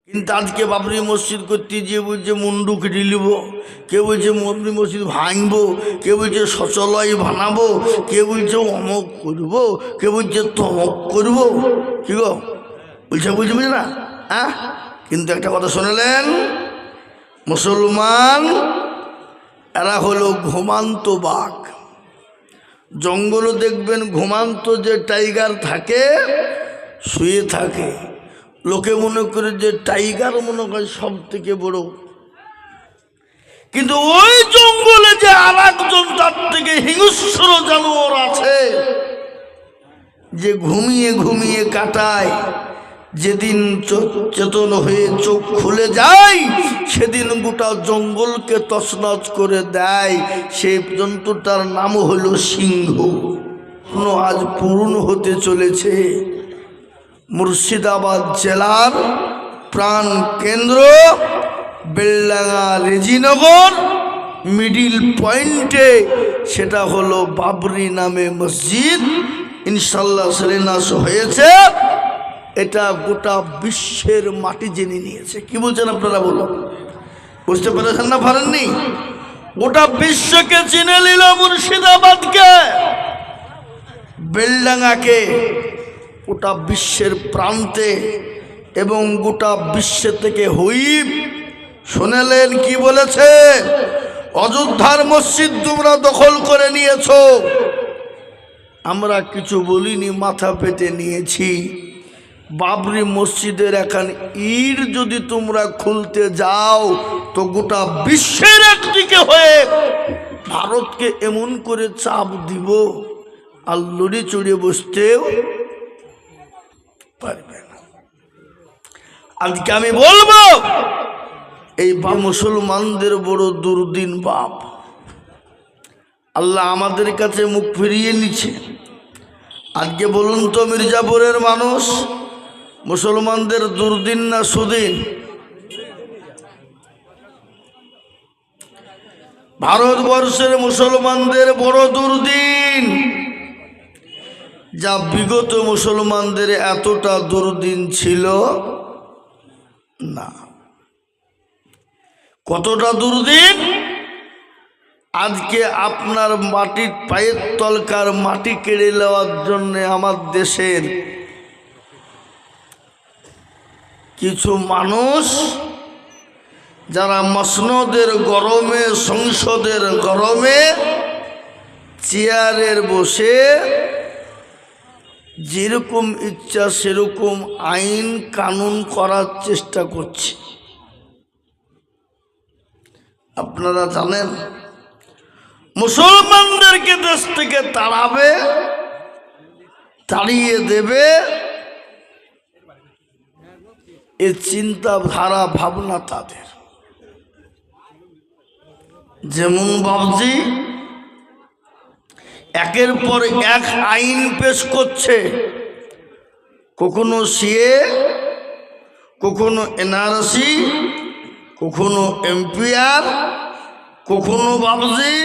কিন্তু আজকে বাবরি মসজিদ করতে গিয়ে বলছে মুন্ডু কেটে নিব, কেউ বলছে বাবরি মসজিদ ভাঙবো, কেউ বলছে শৌচালয় বানাবো, কেউ বলছে অমক করবো, কেউ বলছে তমক করবো। কি গো বলছে বুঝবে না? হ্যাঁ, কিন্তু একটা কথা শুনলেন, মুসলমান এরা হলো ঘুমান্ত বাঘ। জঙ্গলে দেখবেন ঘুমান্ত যে টাইগার থাকে, শুয়ে থাকে, লোকে মনে করে যে টাইগার মনে হয় সব থেকে বড়, কিন্তু ওই জঙ্গলে যে আর একজন তার থেকে হিংস্র জানোয়ার আছে, যে ঘুমিয়ে ঘুমিয়ে কাটায়, যেদিন চেতন হয়ে চোখ খুলে যায় সেদিন গোটা জঙ্গলকে তছনছ করে দেয়। সেই জন্তুটার নাম হলো সিংহ। আজ পূর্ণ হতে চলেছে মুর্শিদাবাদ জেলার প্রাণ কেন্দ্র বেলডাঙ্গা রেজিনগর মিডিল পয়েন্টে, সেটা হলো বাবরি নামে মসজিদ। ইনশাল্লাহ শিলান্যাস হয়েছে। এটা গোটা বিশ্বের মাটি জেনে নিয়েছে। কি বলছেন আপনারা? বলুন, বুঝতে পেরেছেন না পারেননি? গোটা বিশ্বকে চিনে নিল মুর্শিদাবাদকে, বেলডাঙ্গাকে গোটা বিশ্বের প্রান্তে, এবং গোটা বিশ্ব থেকে হুইপ শুনেলেন কি বলেছে? অযোধ্যার মসজিদ তোমরা দখল করে নিয়েছো, আমরা কিছু বলিনি, মাথা পেতে নিয়েছি। বাবরি মসজিদের এখন ইট যদি তোমরা খুলতে যাও তো গোটা বিশ্বের একদিকে হয়ে ভারতকে এমন করে চাপ দিব আর লড়ে চড়ে বসতেও পারবে না। আজকে আমি বলবো এই মুসলমানদের বড় দুর্দিন বাপ। আল্লাহ আমাদের কাছে মুখ ফিরিয়ে নিচ্ছে। আজকে বলুন তো, মির্জাপুরের মানুষ মুসলমানদের দুর্দিন না সুদিন? ভারতবর্ষের মুসলমানদের বড় দুর্দিন। যা বিগত মুসলমানদের এতটা দুর্দিন ছিল না। কতটা দুর্দিন? আজকে আপনার মাটির পায়ের তলকার মাটি কেড়ে নেওয়ার জন্য আমার দেশের কিছু মানুষ, যারা মসনদের গরমে, সংসদের গরমে চেয়ারের বসে যেরকম ইচ্ছা সেরকম আইন কানুন করার চেষ্টা করছে। আপনারা জানেন, মুসলমানদেরকে দেশ থেকে তাড়াবে, তাড়িয়ে দেবে, এ চিন্তাধারা ভাবনা তাদের। যেমন বাবজি একের পর এক আইন পেশ করছে, কখনো সিএ, কখনো এনআরসি, কখনো এমপিআর, কখনো বাবজি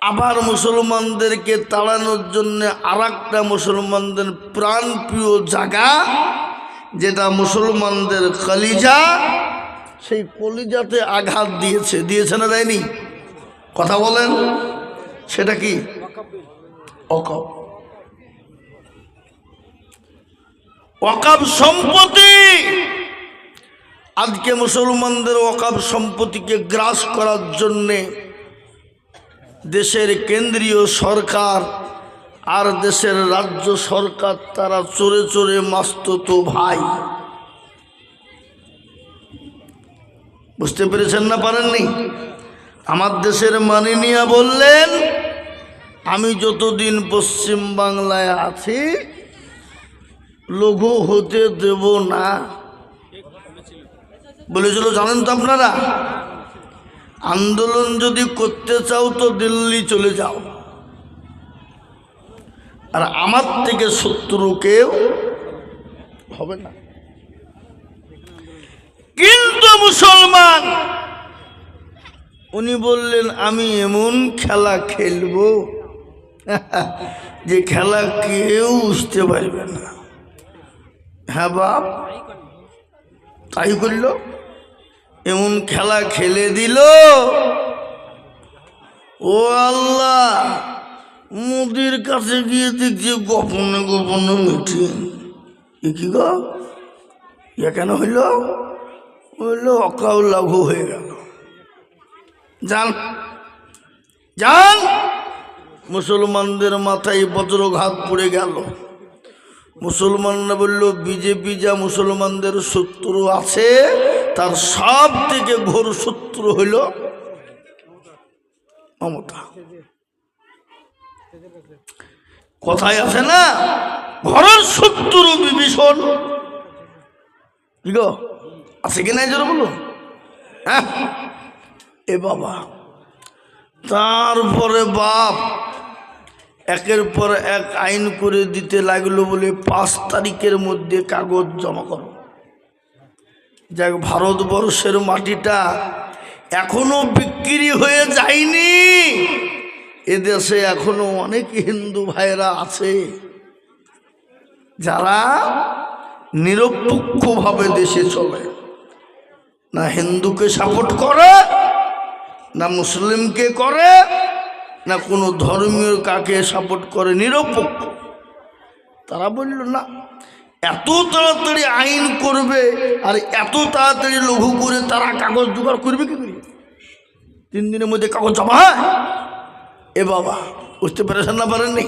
আবার মুসলমানদেরকে তাড়ানোর জন্য আর একটা মুসলমানদের প্রাণপ্রিয় জায়গা, যেটা মুসলমানদের কলিজা, সেই কলিজাতে আঘাত দিয়েছে। দিয়েছে না দেয়নি? কথা বলেন। সেটা কি? ওয়াকফ। ওয়াকফ সম্পত্তি। আজকে মুসলমানদের ওয়াকফ সম্পত্তিকে গ্রাস করার জন্যে দেশের কেন্দ্রীয় সরকার আর দেশের রাজ্য সরকার তারা চোরে চোরে মাসতুতো ভাই। বুঝতে পেরেছেন না পারেননি? আমার দেশের মাননীয়া বললেন, আমি যতদিন পশ্চিম বাংলায় আছি লঘু হতে দেব না বলেছিল। জানেন তো আপনারা, আন্দোলন যদি করতে চাও তো দিল্লি চলে যাও, আর আমার থেকে শত্রু কেউ হবে না। কিন্তু মুসলমান উনি বললেন, আমি এমন খেলা খেলবো যে খেলা কেউ বুঝতে পারবে না। হ্যাঁ বাপ, তাই করল, এমন খেলা খেলে দিল। ও আল্লাহ, মোদির কাছে গিয়ে দেখছি গোপনে গোপনে মিটিং। এ কি গো, ইয়া কেন হইল? হইল অকাউ লাঘু হয়ে গেল। যান যান, মুসলমানদের মাথায় বজ্রঘাত পড়ে গেল। মুসলমানরা বলল, বিজেপি যা মুসলমানদের শত্রু আছে, তার সব থেকে ঘোর শত্রু হইল মমতা। কথায় আছে না, ঘরের শত্রু বিভীষণ। কি গো, আছে কি নাই জোরে বলুন? হ্যাঁ, এ বাবা। তারপরে বাপ একের পর এক আইন করে দিতে লাগলো, বলে 5 তারিখের মধ্যে কাগজ জমা করো। যাক, ভারতবর্ষের মাটিটা এখনো বিক্রি হয়ে যায়নি। এদেশে এখনো অনেক হিন্দু ভাইরা আছে যারা নিরপেক্ষভাবে দেশে চলে, না হিন্দুকে সাপোর্ট করে, না মুসলিমকে করে, না কোনো ধর্মীয় কাকে সাপোর্ট করে, নিরপেক্ষ। তারা বলল না, এত তাড়াতাড়ি আইন করবে আর এত তাড়াতাড়ি লঘু করে তারা কাগজ জোগাড় করবে কি করে? 3 দিনের মধ্যে কাগজ জমা হয়? এ বাবা, বুঝতে পেরেছেন না পারেননি?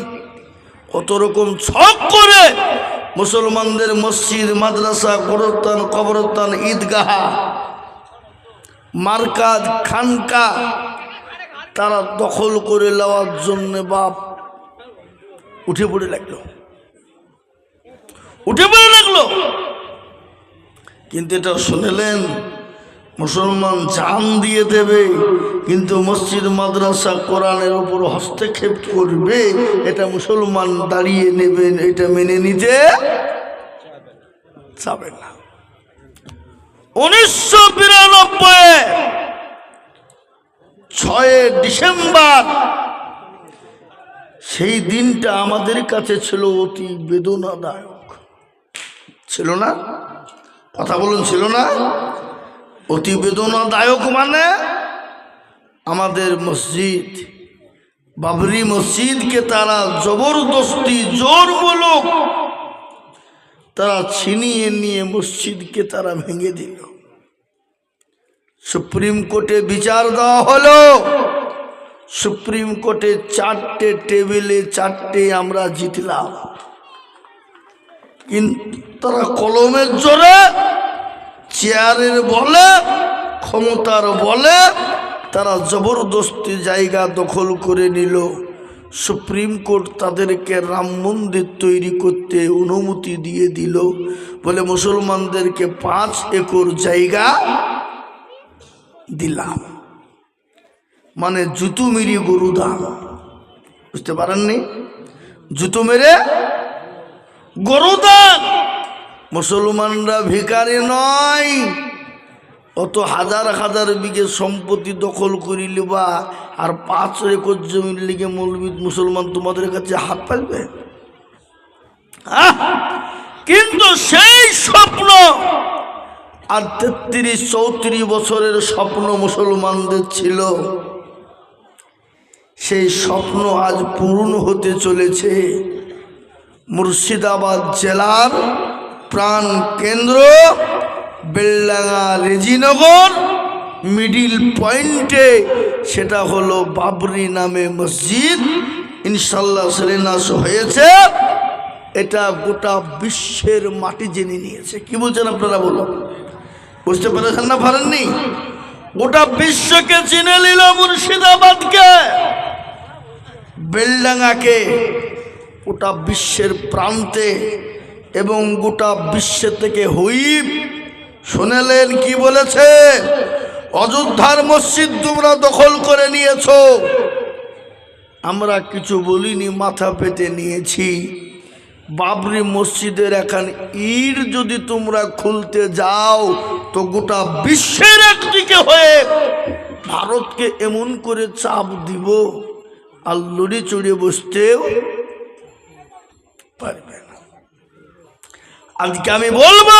কত রকম ছক করে মুসলমানদের মসজিদ, মাদ্রাসা, গোরস্থান, কবরস্থান, ঈদগাহ, মার্কাজ, খানকা তারা দখল করে নেওয়ার জন্য বাপ উঠে পড়ে লাগলো। কিন্তু এটা শুনলেন, মুসলমান জান দিয়ে দেবে, কিন্তু মসজিদ, মাদ্রাসা, কোরআনের উপর হস্তক্ষেপ করবে, এটা মুসলমান দাঁড়িয়ে নেবেন, এটা মেনে নিতে যাবে না। 1992 6 ডিসেম্বর, সেই দিনটা আমাদের কাছে ছিল অতি বেদনাদায়ক। ছিল না? কথা বলুন, ছিল না? অতি বেদনাদায়ক মানে আমাদের মসজিদ, বাবরি মসজিদকে তারা জবরদস্তি, জোর বলুক, তারা ছিনিয়ে নিয়ে মসজিদকে তারা ভেঙে দিল। সুপ্রিম কোর্টে বিচার দেওয়া হলো। সুপ্রিম কোর্টে 4টে টেবিলে 4টে আমরা জিতলাম, কিন্তু তারা কলমের জোরে, চেয়ারের বলে, ক্ষমতার বলে তারা জবরদস্তি জায়গা দখল করে নিল। সুপ্রিম কোর্ট তাদেরকে রাম মন্দির তৈরি করতে অনুমতি দিয়ে দিল, বলে মুসলমানদেরকে 5 একর জায়গা দিলাম। মানে জুতো মেরে গরু দাম, বুঝতে পারেননি? জুতো মেরে গরু দাম। মুসলমানরা ভিখারি নয়, অত হাজার হাজার বিঘে সম্পত্তি দখল করি লিবা আর 5 একর জমির লিগে মৌলবি মুসলমান তোমাদের কাছে হাত পাইবে? কিন্তু সেই স্বপ্ন আর 33-34 বছরের স্বপ্ন মুসলমানদের ছিল, সেই স্বপ্ন আজ পূরণ হতে চলেছে। মুর্শিদাবাদ জেলার প্রাণ কেন্দ্র বেলডাঙ্গা রেজিনগর মিডিল পয়েন্টে, সেটা হলো বাবরি নামে মসজিদ। ইনশাল্লাহ শিলান্যাস হয়েছে। এটা গোটা বিশ্বের মাটি জেনে নিয়েছে। কি বলছেন আপনারা বলুন? বুঝতে পেরেছেন না পারেননি? গোটা বিশ্বকে চিনে নিল মুর্শিদাবাদকে, বেলডাঙ্গাকে গোটা বিশ্বের প্রান্তে, এবং গোটা বিশ্ব থেকে হুইপ শুনেলেন কি বলেছে? অযোধ্যার মসজিদ তোমরা দখল করে নিয়েছ, আমরা কিছু বলিনি, মাথা পেতে নিয়েছি। বাবরি মসজিদের এখন ইট যদি তোমরা খুলতে যাও তো গোটা বিশ্বের একদিকে হয়ে ভারতকে এমন করে চাপ দিব আর লড়ে চড়ে বসতেও পারবে না। আজকে আমি বলবো,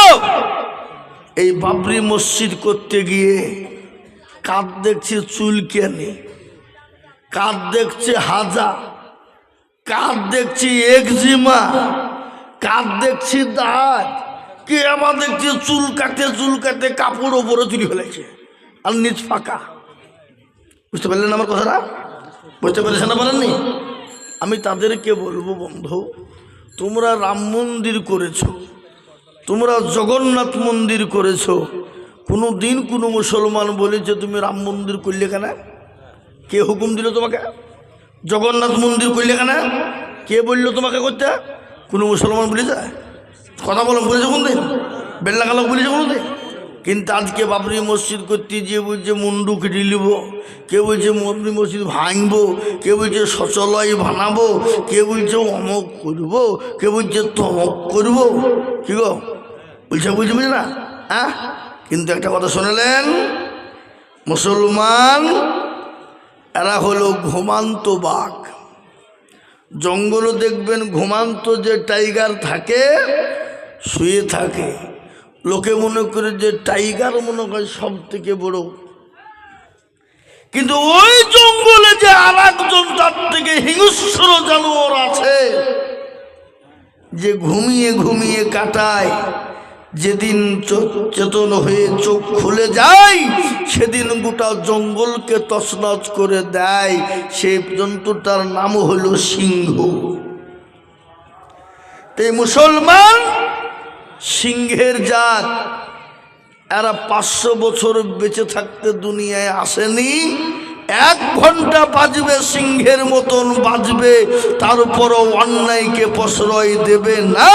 এই বাবরি মসজিদ করতে গিয়ে কাঁধ দেখছে চুলকানি, কাঁধ দেখছে হাজা, কাঁধ দেখছি একজিমা, কাঁধ দেখছি দাঁত, কে আমার দেখছি চুল কাটে কাপড় ওপরে তুলে ফেলেছে আর নিচ ফাঁকা। বুঝতে পারলেন আমার কথাটা? বুঝতে পেরেছেন না? বলেননি? আমি তাদেরকে বলবো, বন্ধু, তোমরা রাম মন্দির করেছো, তোমরা জগন্নাথ মন্দির করেছো, কোনো দিন কোনো মুসলমান বলেছে তুমি রাম মন্দির করলে কেন? কে হুকুম দিল তোমাকে? জগন্নাথ মন্দির করলে কেন? কে বললো তোমাকে করতে? কোনো মুসলমান বলে যায়? কথা বলো, বলেছে কোন দিন? বেল্লা কালো বলেছে কোনো দিন? কিন্তু আজকে বাবরি মসজিদ করতে যে বলছে মুন্ডু কেটে নিব, কে বলছে বাবরি মসজিদ ভাঙবো, কে বলছে শৌচালয় বানাবো, কে বলছে অমক করবো, কে বলছে তমক করবো। কি গো বলছে? বুঝবে না? হ্যাঁ, কিন্তু একটা কথা শুনলেন, মুসলমান এরা হলো ঘুমান্ত বাঘ। জঙ্গলে দেখবেন ঘুমান্ত যে টাইগার থাকে, শুয়ে থাকে, লোকে মনে করে যে টাইগার মনে হয় সব থেকে বড়, কিন্তু ওই জঙ্গলে যে আর একজন তার থেকে হিংস্র জানোয়ার আছে, যে ঘুমিয়ে ঘুমিয়ে কাটায়, যেদিন চেতন হয়ে চোখ খুলে যায় সেদিন গোটা জঙ্গলকে তছনছ করে দেয়, সেই জন্তুটার নাম হলো সিংহ। এই মুসলমান সিংহের জাত, এরা 500 বছর বেঁচে থাকতে দুনিয়ায় আসেনি, 1 ঘন্টা বাজবে সিংহের মতন বাজবে, তারপরও অন্যায়কে প্রশ্রয় দেবে না।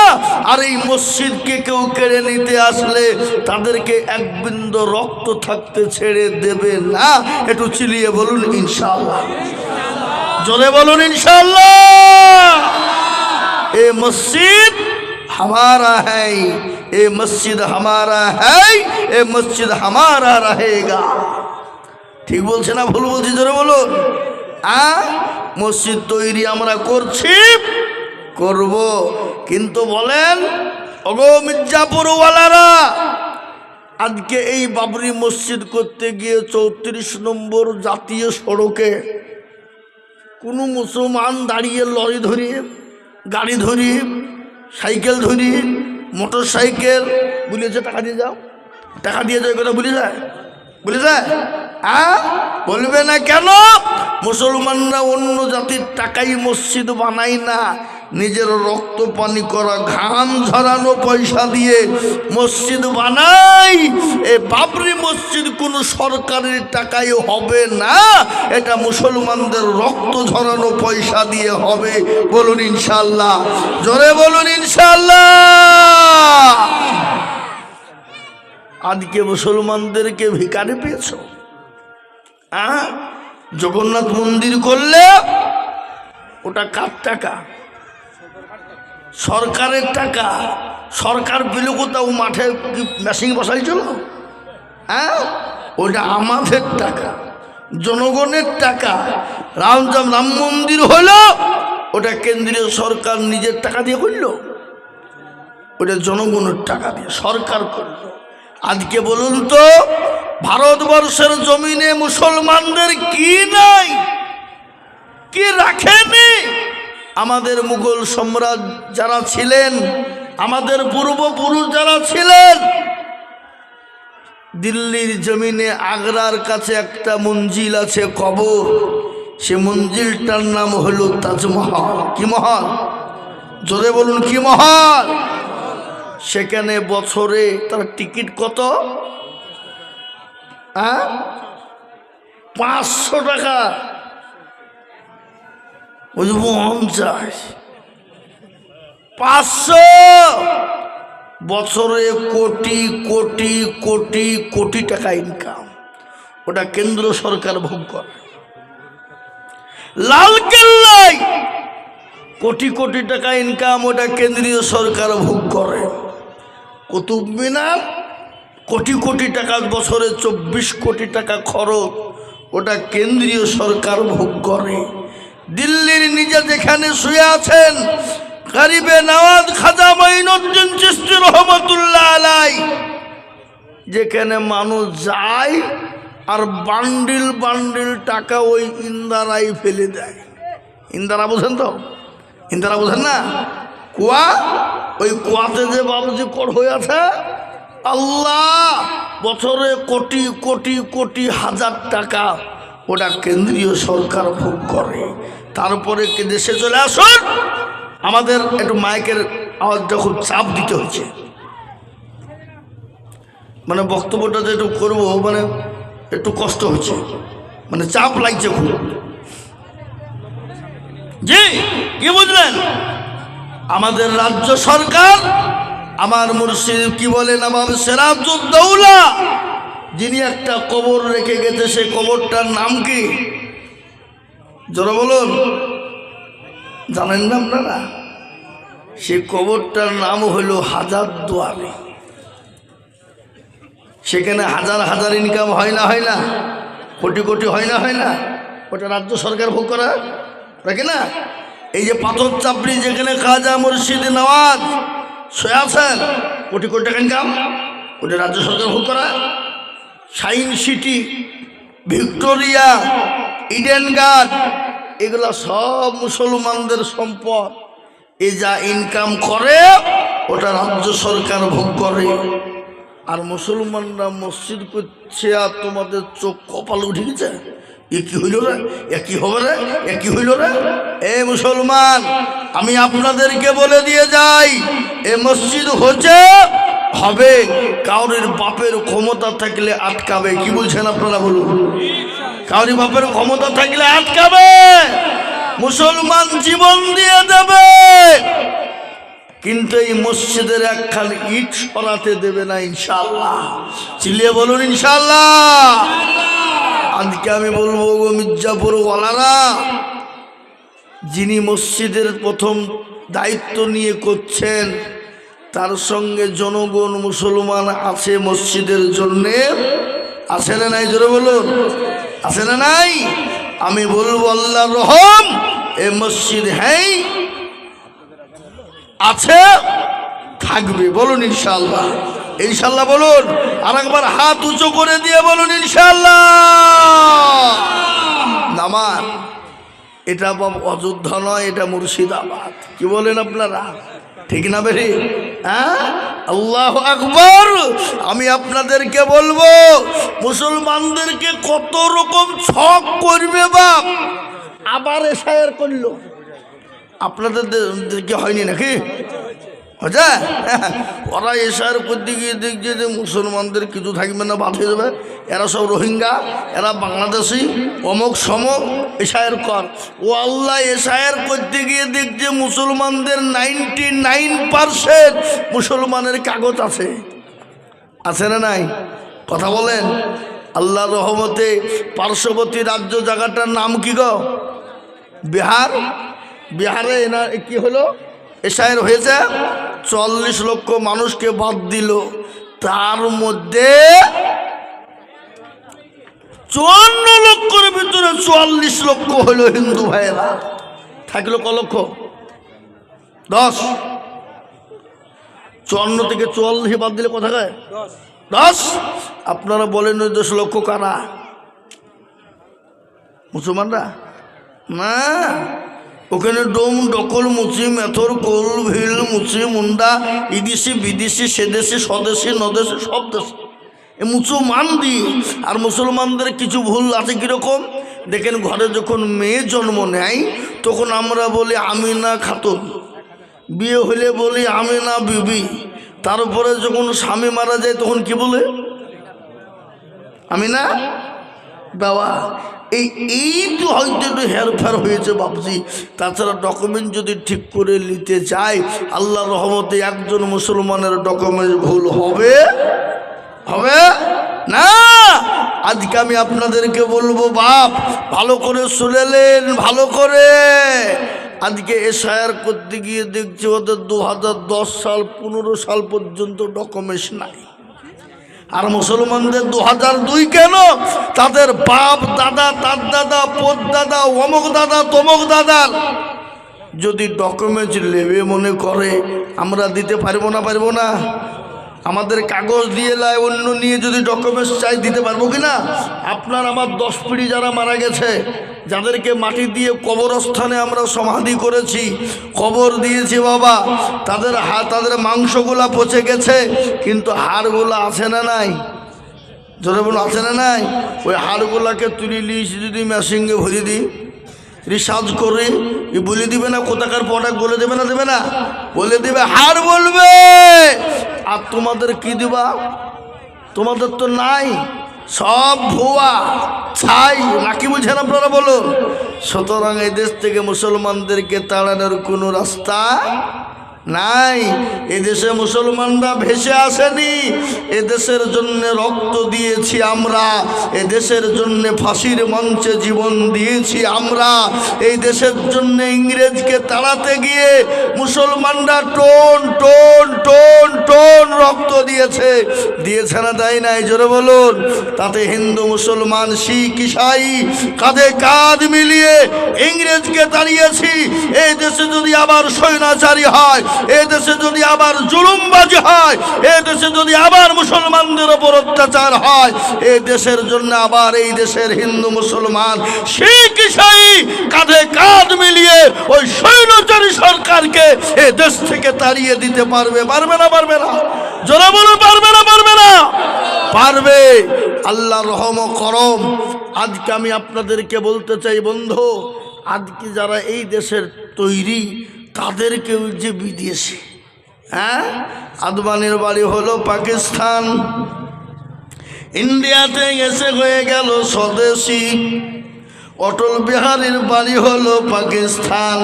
আর এই মসজিদকে কেউ কেড়ে নিতে আসলে তাদেরকে 1 বিন্দু রক্ত থাকতে ছেড়ে দেবে না। একটু চিলিয়ে বলুন ইনশাআল্লাহ, জোরে বলুন ইনশাআল্লাহ। এ মসজিদ हमारा है, ये मस्जिद हमारा है, ये मस्जिद हमारा रहेगा। ঠিক বলছে না ভুল বলছি? জোরে বলুন। মসজিদ তৈরি আমরা করছি, করব, কিন্তু বলেন ওগো মির্জাপুরওয়ালারা, আজকে এই বাবরি মসজিদ করতে গিয়ে 34 নম্বর জাতীয় সড়কে কোনো মুসলমান দাঁড়িয়ে লরি ধরিয়ে, গাড়ি ধরিয়ে, সাইকেল ধরিয়ে, মোটর সাইকেল বলেছে টাকা দিয়ে যাও, টাকা দিয়ে যাও, কথা বলে যায়? বলে যায়? বলবে না কেন? মুসলমানরা অন্য জাতির টাকাই মসজিদ বানায় না, নিজের রক্ত পানি করা ঘাম ঝরানো পয়সা দিয়ে মসজিদ বানাই। এই বাবরি মসজিদ কোনো সরকারের টাকায় হবে না, এটা মুসলমানদের রক্ত ঝরানো পয়সা দিয়ে হবে। বলুন ইনশাআল্লাহ, জোরে বলুন ইনশাআল্লাহ। আজকে মুসলমানদেরকে ভিখারি পেয়েছো। জগন্নাথ মন্দির করলে ওটা কার টাকা? সরকারের টাকা। সরকার পেল কোথাও? মাঠে মেশিন বসাইছিল? ওটা আমাদের টাকা, জনগণের টাকা। রাম মন্দির হলো, ওটা কেন্দ্রীয় সরকার নিজের টাকা দিয়ে করলো, ওটা জনগণের টাকা দিয়ে সরকার করলো। আজকে বলুন তো, ভারতবর্ষের জমিনে মুসলমানদের কি নাই, কি রাখেনি? আমাদের মুঘল সম্রাট যারা ছিলেন, আমাদের পূর্বপুরুষ যারা ছিলেন, দিল্লির জমিনে আগ্রার কাছে একটা মঞ্জিল আছে, কবর, সে মঞ্জিলটার নাম হলো তাজমহল। কি মহল? জোরে বলুন, কি মহল? সেখানে বছরে তার টিকিট কত? 500 টাকা। 500 বছরে কোটি কোটি কোটি কোটি টাকা ইনকাম, ওটা কেন্দ্র সরকার ভোগ করে। লালকেল্লায় কোটি কোটি টাকা ইনকাম, ওটা কেন্দ্রীয় সরকার ভোগ করে। কুতুব মিনার কোটি কোটি টাকা, বছরে 24 কোটি টাকা খরচ, ওটা কেন্দ্রীয় সরকার ভোগ করে। দিল্লির নিজে যেখানে শুয়ে আছেন গরিবে নওয়াজ খাজা মঈনুদ্দিন চিশতি রহমাতুল্লাহ আলাইহি, যেখানে মানুষ যায় আর বান্ডিল বান্ডিল টাকা ওই ইন্দারাই ফেলে দেয়। ইন্দারা বোঝেন তো? ইন্দারা বোঝেন না? কুয়া, ওই কুয়াতে যে বাবুজি কর হয়ে আছে, আল্লাহ বছরে কোটি কোটি কোটি হাজার টাকা ওটা কেন্দ্রীয় সরকার ভোগ করে। তারপরে দেশে চলে আসুন, আমাদের একটু মাইকের আওয়াজটা খুব চাপ দিতে হচ্ছে, মানে বক্তব্যটা যে একটু করবো মানে একটু কষ্ট হচ্ছে, মানে চাপ লাগছে খুব। জি, কি বুঝলেন? আমাদের রাজ্য সরকার, আমার মুর্শিদ কি বলে নবাব সিরাজউদ্দৌলা, যিনি একটা কবর রেখে গেছে, সেই কবরটার নাম কি জোরে বলুন? জানেন না আপনারা? সেই কবরটার নাম হলো হাজারদুয়ারি। সেখানে হাজার হাজার ইনকাম হয় না, হয় না? কোটি কোটি হয় না, হয় না? ওটা রাজ্য সরকার ভোগ করা রাখে না? এই যে পাথর চাপড়ি যেখানে খাজা মুর্শিদ নওয়াজ শুয়ে আছেন, কোটি কোটি টাকা ইনকাম, ওটা রাজ্য সরকার ভোগ করা। Science City, Victoria, Eden Garden, এগুলা সব মুসলমানদের সম্পদ। এই যা ইনকাম করে ওটা রাজ্য সরকার ভোগ করে। আর মুসলমানরা মসজিদ করছে আর তোমাদের চোখ কপাল উঠে গেছে, এ কি হইল রে, এ কি হবে রে, এ কি হইল রে? এ মুসলমান, আমি আপনাদেরকে বলে দিয়ে যাই, এ মসজিদ হচ্ছে হবে, কাউরির বাপের ক্ষমতা থাকলে আটকাবে। কি বলছেন আপনারা বলুন? কাউরির বাপের ক্ষমতা থাকলে আটকাবে, মুসলমান জীবন দিয়ে দেবে, কিন্তু এই মসজিদের একখান ইট সরাতে দেবে না ইনশাআল্লাহ। চিল্লিয়ে বলুন ইনশাআল্লাহ। আজকে আমি বলবো গো মির্জাপুর ওয়ালারা, যিনি মসজিদের প্রথম দায়িত্ব নিয়ে করছেন, তার সঙ্গে জনগণ মুসলমান আছে মসজিদের জন্যে, আছে না নাই? জোরে বলুন, আছে না নাই? আমি বলবো আল্লাহর রহম, এ মসজিদ হ্যাঁ আছে, থাকবে। বলুন ইনশাআল্লাহ। ইনশাআল্লাহ বলুন, আর একবার হাত উঁচু করে দিয়ে বলুন ইনশাআল্লাহ। নামান, এটা অযোধ্যা নয়, এটা মুর্শিদাবাদ। কি বলেন আপনারা? ঠিক না বেরি? হ্যাঁ, আল্লাহু আকবার। আমি আপনাদেরকে বলবো, মুসলমানদেরকে কত রকম ছক করবে বাপ, আবার এশায়ের করলো। আপনাদের কি হয়নি নাকি? হচ্ছে? ওরা এশায়ের করতে গিয়ে দেখছে যে মুসলমানদের কিছু থাকবে না, বাদ হয়ে যাবে, এরা সব রোহিঙ্গা, এরা বাংলাদেশি, অমুক সমক, এশায়ের কর। ও আল্লাহ, এশায়ের করতে গিয়ে দেখছে মুসলমানদের 99% মুসলমানের কাগজ আছে, আছে না নাই? কথা বলেন। আল্লাহর রহমতে পার্শ্ববর্তী রাজ্য জায়গাটার নাম কি গো? বিহার। বিহারে না কি হলো, এশায়ের হয়েছে, 40 লক্ষ মানুষকে বাদ দিল, তার মধ্যে 54 লক্ষের ভিতরে 44 লক্ষ হলো হিন্দু ভাইয়েরা। থাকলো ক লক্ষ? 10। 54 থেকে 44 বাদ দিলে কথা কয় 10। আপনারা বলেন ওই 10 লক্ষ কারা? মুসলমানরা না, ওখানে ডোম ডকল মুচি মেথর কোল ভিল মুচি মুন্ডা, ইদিসি বিদেশি, সেদেশি, স্বদেশি, নদেশি, সব দেশে এ মুসলমান দিয়ে। আর মুসলমানদের কিছু ভুল আছে কীরকম দেখেন, ঘরে যখন মেয়ে জন্ম নেয় তখন আমরা বলি আমিনা খাতুন, বিয়ে হলে বলি আমিনা বিবি, তারপরে যখন স্বামী মারা যায় তখন কি বলে? আমিনা বাবা। এই তো হয়তো একটু হেরফের হয়েছে বাবজি, তাছাড়া ডকুমেন্ট যদি ঠিক করে নিতে চাই, আল্লাহ রহমতে একজন মুসলমানের ডকুমেন্ট ভুল হবে হবে না। আজকে আমি আপনাদেরকে বলবো বাপ, ভালো করে শুনেলেন, ভালো করে। আজকে এশায়ার করতে গিয়ে দেখছি ওদের 2010 সাল 15 সাল পর্যন্ত ডকুমেন্টস নাই। আর মুসলমানদের 2002 কেন? তাদের বাপ দাদা, তার দাদা, পোত দাদা, অমুক দাদা, তমুক দাদার যদি ডকুমেন্টস নেবে মনে করে, আমরা দিতে পারবো না, পারবো না? আমাদের কাগজ দিয়ে লাই অন্য নিয়ে যদি ডকুমেন্টস চাই দিতে পারবো কি না? আপনার আমার 10 পিঁড়ি যারা মারা গেছে, যাদেরকে মাটি দিয়ে কবরস্থানে আমরা সমাধি করেছি, কবর দিয়েছি বাবা, তাদের মাংসগুলা পচে গেছে, কিন্তু হাড়গুলো আছে না নাই? জোরে বলুন, আছে না নাই? ওই হাড়গুলাকে তুলে নিয়ে যদি মেশিনে ভরে দিই, রিসার্চ করে বলে দিবে না কোথাকার প্রোডাক্ট বলে দেবে না? দেবে না? বলে দেবে, হাড় বলবে। আর তোমাদের কি দিবা? তোমাদের তো নাই, সব ভুয়া ছাই, নাকি বুঝেন আপনারা বলুন? সুতরাং এই দেশ থেকে মুসলমানদেরকে তাড়ানোর কোনো রাস্তা নাই। এদেশে মুসলমানরা ভেসে আসেনি, এদেশের জন্য রক্ত দিয়েছি আমরা, এদেশের জন্য ফাঁসির মঞ্চে জীবন দিয়েছি আমরা। এই দেশের জন্য ইংরেজকে তাড়াতে গিয়ে মুসলমানরা টোন টোন টোন টোন রক্ত দিয়েছে, দিয়েছে না তাই নাই? জোরে বলুন। তাতে হিন্দু মুসলমান শিখ ইসাই কাঁধে কাঁধ মিলিয়ে ইংরেজকে তাড়িয়েছি। এই দেশে যদি আবার স্বৈরাচারী হয়, এই দেশে যদি আবার জুলুমবাজি হয়, এই দেশে যদি আবার মুসলমানদের ওপর অত্যাচার হয়, এই দেশের জন্য আবার এই দেশের হিন্দু মুসলমান শিখ ইসাই কাঁধে কাঁধ মিলিয়ে ওই স্বৈরাচারী সরকারকে এই দেশ থেকে তাড়িয়ে দিতে পারবে। পারবে না? পারবে না? জোরে বলুন, পারবে না? পারবে না? পারবে। আল্লাহ রহম করম। আজকে আমি আপনাদেরকে বলতে চাই বন্ধু, আজকে যারা এই দেশের তৈরি, তাদেরকেও যে বিদেশি, হ্যাঁ, আদবানির বাড়ি হলো পাকিস্তান, ইন্ডিয়াতে এসে হয়ে গেল স্বদেশি। অটল বিহারীর বাড়ি হলো পাকিস্তান,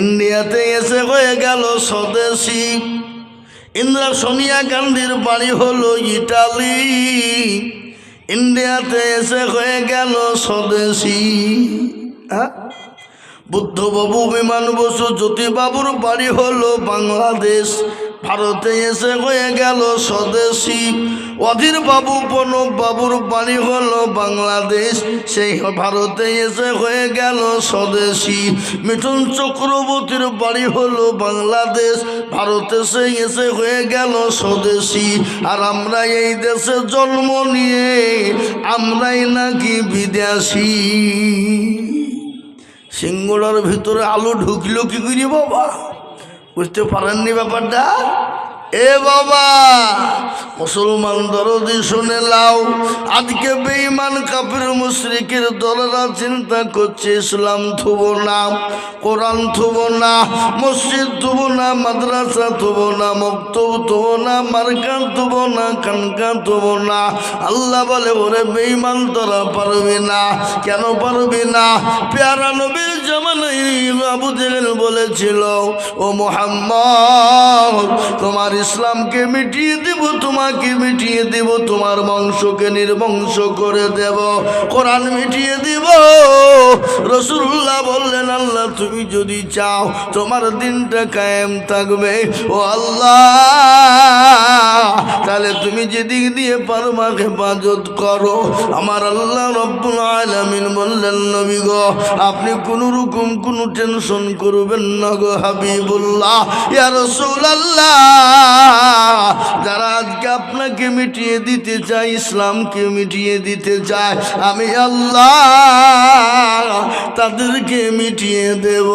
ইন্ডিয়াতে এসে হয়ে গেল স্বদেশি। সোনিয়া গান্ধীর বাড়ি হলো ইটালি, ইন্ডিয়াতে এসে হয়ে গেল স্বদেশি। হ্যাঁ, বুদ্ধবাবু, বিমান বসু, জ্যোতিবাবুর বাড়ি হলো বাংলাদেশ, ভারতে এসে হয়ে গেল স্বদেশি। অধীর বাবু, প্রণব বাবুর বাড়ি হলো বাংলাদেশ, সেই ভারতে এসে হয়ে গেল স্বদেশি। মিঠুন চক্রবর্তীর বাড়ি হলো বাংলাদেশ, ভারতে সে এসে হয়ে গেল স্বদেশি। আর আমরা এই দেশে জন্ম নিয়ে আমরাই নাকি বিদেশি। সিঙ্গুলার ভিতরে আলু ঢুকলো কি করি বাবা? বুঝতে পারেননি ব্যাপারটা? এ বাবা, মুসলমান দরদি শুনে লাও, আজকে বেঈমান কাফির মুশরিকের দলেরা চিন্তা করছে ইসলাম থুব না, কোরআন থুব না, মসজিদ থুব না, মাদ্রাসা থুব না, মক্তব থুব না, মার্কান থুব না, খানকা থুব না। আল্লাহ বলে, ওরে বেঈমান তোরা পারবি না। কেন পারবি না? প্যারা নবীর জামানায় আবু জেহেল বলেছিল, ও মুহাম্মদ, তোমার ইসলামকে মিটিয়ে দেব, তোমাকে মিটিয়ে দেব, তোমার বংশকে নির্বংশ করে দেব, কোরআন মিটিয়ে দেব। রাসূলুল্লাহ বললেন, আল্লাহ তুমি যদি চাও তোমার দিনটা কায়েম থাকবে, ও আল্লাহ, তাহলে তুমি যেদিক দিয়ে পারবা হেফাজত করো। আমার আল্লাহ রব্বুল আলামিন বললেন, নবী গো, আপনি কোনো রকম কোনো টেনশন করবেন না গো হাবিবুল্লাহ, ইয়া রাসূলুল্লাহ। যারা আজকে আপনাকে মিটিয়ে দিতে চায়, ইসলামকে মিটিয়ে দিতে চায়, আমি আল্লাহ তাদেরকে মিটিয়ে দেব।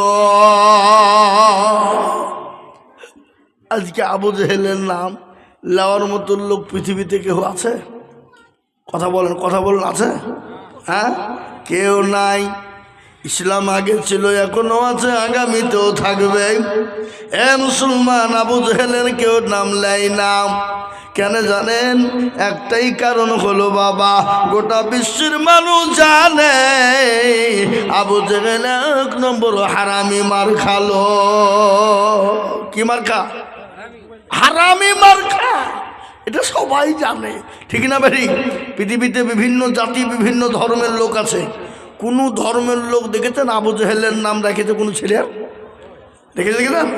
আজকে আবু জেহেলের নাম লেওয়ার মতো লোক পৃথিবীতে কেউ আছে? কথা বলেন, কথা বলেন, আছে? হ্যাঁ, কেউ নাই। ইসলাম আগে ছিল, এখনো আছে, আগামীতেও থাকবে। এ মুসলমান, আবু জেহেলের কেউ নাম নেয় না। কেন জানেন? একটাই কারণ হলো বাবা, গোটা বিশ্বের মানুষ জানে আবু জেহেল 1 নম্বর হারামি মার খালো। কি মার খা? হারামি মার খা। এটা সবাই জানে, ঠিক না ভাই? পৃথিবীতে বিভিন্ন জাতি, বিভিন্ন ধর্মের লোক আছে। কোন ধর্মের লোক দেখেছেন আবু জেহেলের নাম রেখেছে কোনো ছেলে? দেখেছেন?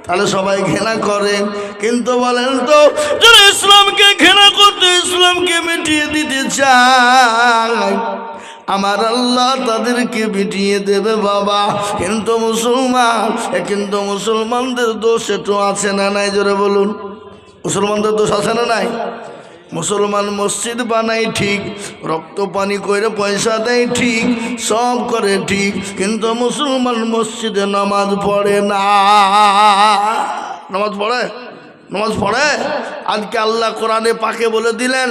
তাহলে সবাই ঘৃণা করে। কিন্তু বলেন তো, যারা ইসলামকে ঘৃণা করতে, ইসলামকে মিটিয়ে দিতে চায়, আমার আল্লাহ তাদেরকে মিটিয়ে দেবে বাবা। কিন্তু মুসলমানদের দোষ একটু আছে না নাই? জোরে বলুন। মুসলমানদের দোষ আছে না নাই? মুসলমান মসজিদ বানাই ঠিক, রক্ত পানি করে পয়সা দেয় ঠিক, সব করে ঠিক, কিন্তু মুসলমান মসজিদে নামাজ পড়ে না। নামাজ পড়ে? নামাজ পড়ে? আজকে আল্লাহ কোরআনে পাকে বলে দিলেন,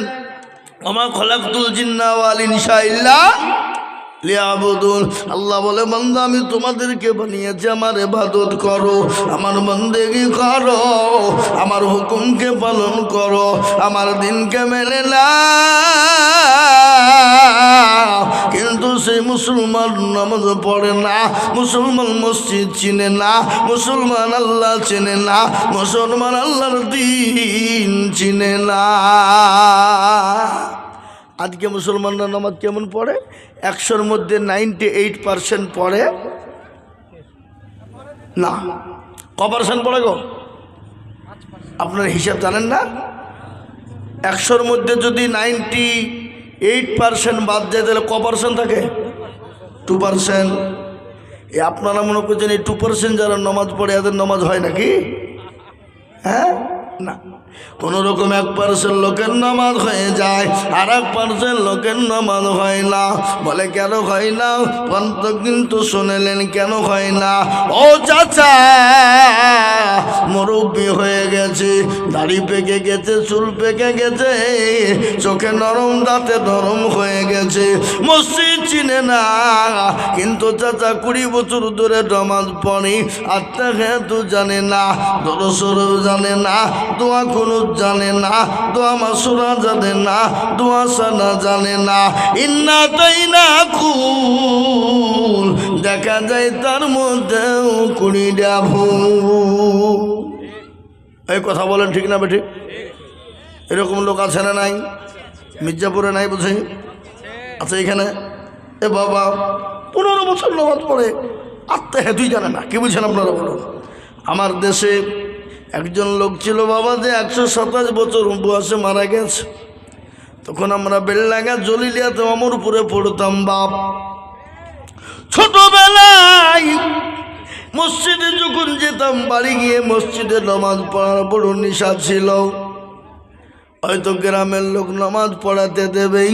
ওমা খলাকতুল জিন্না ওয়াল ইনসা ইল্লা লিয়াবুদুন। আল্লাহ বলে, বান্দা আমি তোমাদেরকে বানিয়েছি, আমার ইবাদত করো, আমার বন্দেগি করো, আমার হুকুমকে পালন করো, আমার দিনকে মেনে নাও। কিন্তু সেই মুসলমান নামাজ পড়ে না, মুসলমান মসজিদ চিনে না, মুসলমান আল্লাহ চিনে না, মুসলমান আল্লাহর দিন চিনে না। আজকে মুসলমানরা নামাজ কেমন পড়ে? 100-র মধ্যে 98% পড়ে না। ক% পড়ে গো? আপনার হিসাব জানেন না? 100-র মধ্যে যদি 98% বাদ যায় তাহলে ক% থাকে? 2%। আপনারা মনে করছেন এই 2% যারা নামাজ পড়ে এদের নামাজ হয় নাকি? হ্যাঁ, না। কোনো রকম 1% লোকের নামাজ হয়ে যায়, আর 1% লোকের নামাজ হয় না। বলে কেন হয় না? কিন্তু শুনেলেন কেন হয় না? ও চাচা, মুরব্বি হয়ে গেছে, দাড়ি পেকে গেছে, চুল পেকে গেছে, চোখে নরম, দাঁতে নরম হয়ে গেছে, মসজিদ চিনে না। কিন্তু চাচা 20 বছর ধরে নামাজ পড়ে, আত্মা জানে না, দরসরও জানে না, দোয়া কোনো জানে না, দোয়া মাসুরা জানে না, দোয়া সানা জানে না। ইন্না তাইনা কুল, দেখা যায় তার মধ্যেও 20টা ভুল। এই কথা বলেন ঠিক না বেঠিক? এরকম লোক আছে না নাই? মির্জাপুরে নাই বুঝে? আছে এখানে। এ বাবা 15 বছর নামাজ পড়ে, আত্মা হেতুই জানে না। কি বুঝছেন আপনারা বলুন? আমার দেশে একজন লোক ছিল বাবা, যে 127 বছর বয়সে মারা গেছে। তখন আমরা বেলডাঙ্গা জলিলিয়াতে অমরপুরে পড়তাম বাপ। ছোটবেলায় মসজিদে যখন যেতাম, বাড়ি গিয়ে মসজিদে নামাজ পড়ার বড় নেশা ছিল। হয়তো গ্রামের লোক নামাজ পড়াতে দেবেই,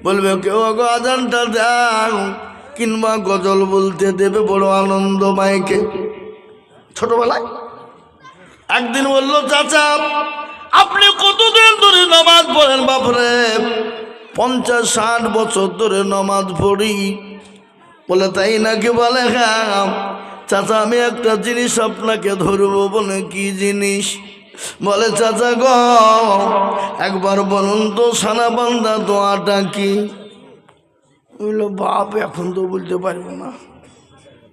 বলবে কেউ আগে আজানটা দাও, কিংবা গজল বলতে দেবে, বড় আনন্দ মাইকে। ছোটবেলায় একদিন বললো, চাচা আপনি কতদিন ধরে নামাজ পড়েন? বাপরে 50-60 বছর ধরে নামাজ পড়ি। বলে তাই নাকি? বলে হ্যাঁ। চাচা আমি একটা জিনিস আপনাকে ধরবো। বলে কি জিনিস? বলে চাচা গো একবার বলুন তো সানা বান্দা দোয়াটা কি? বললো বাপ এখন তো বলতে পারবো না।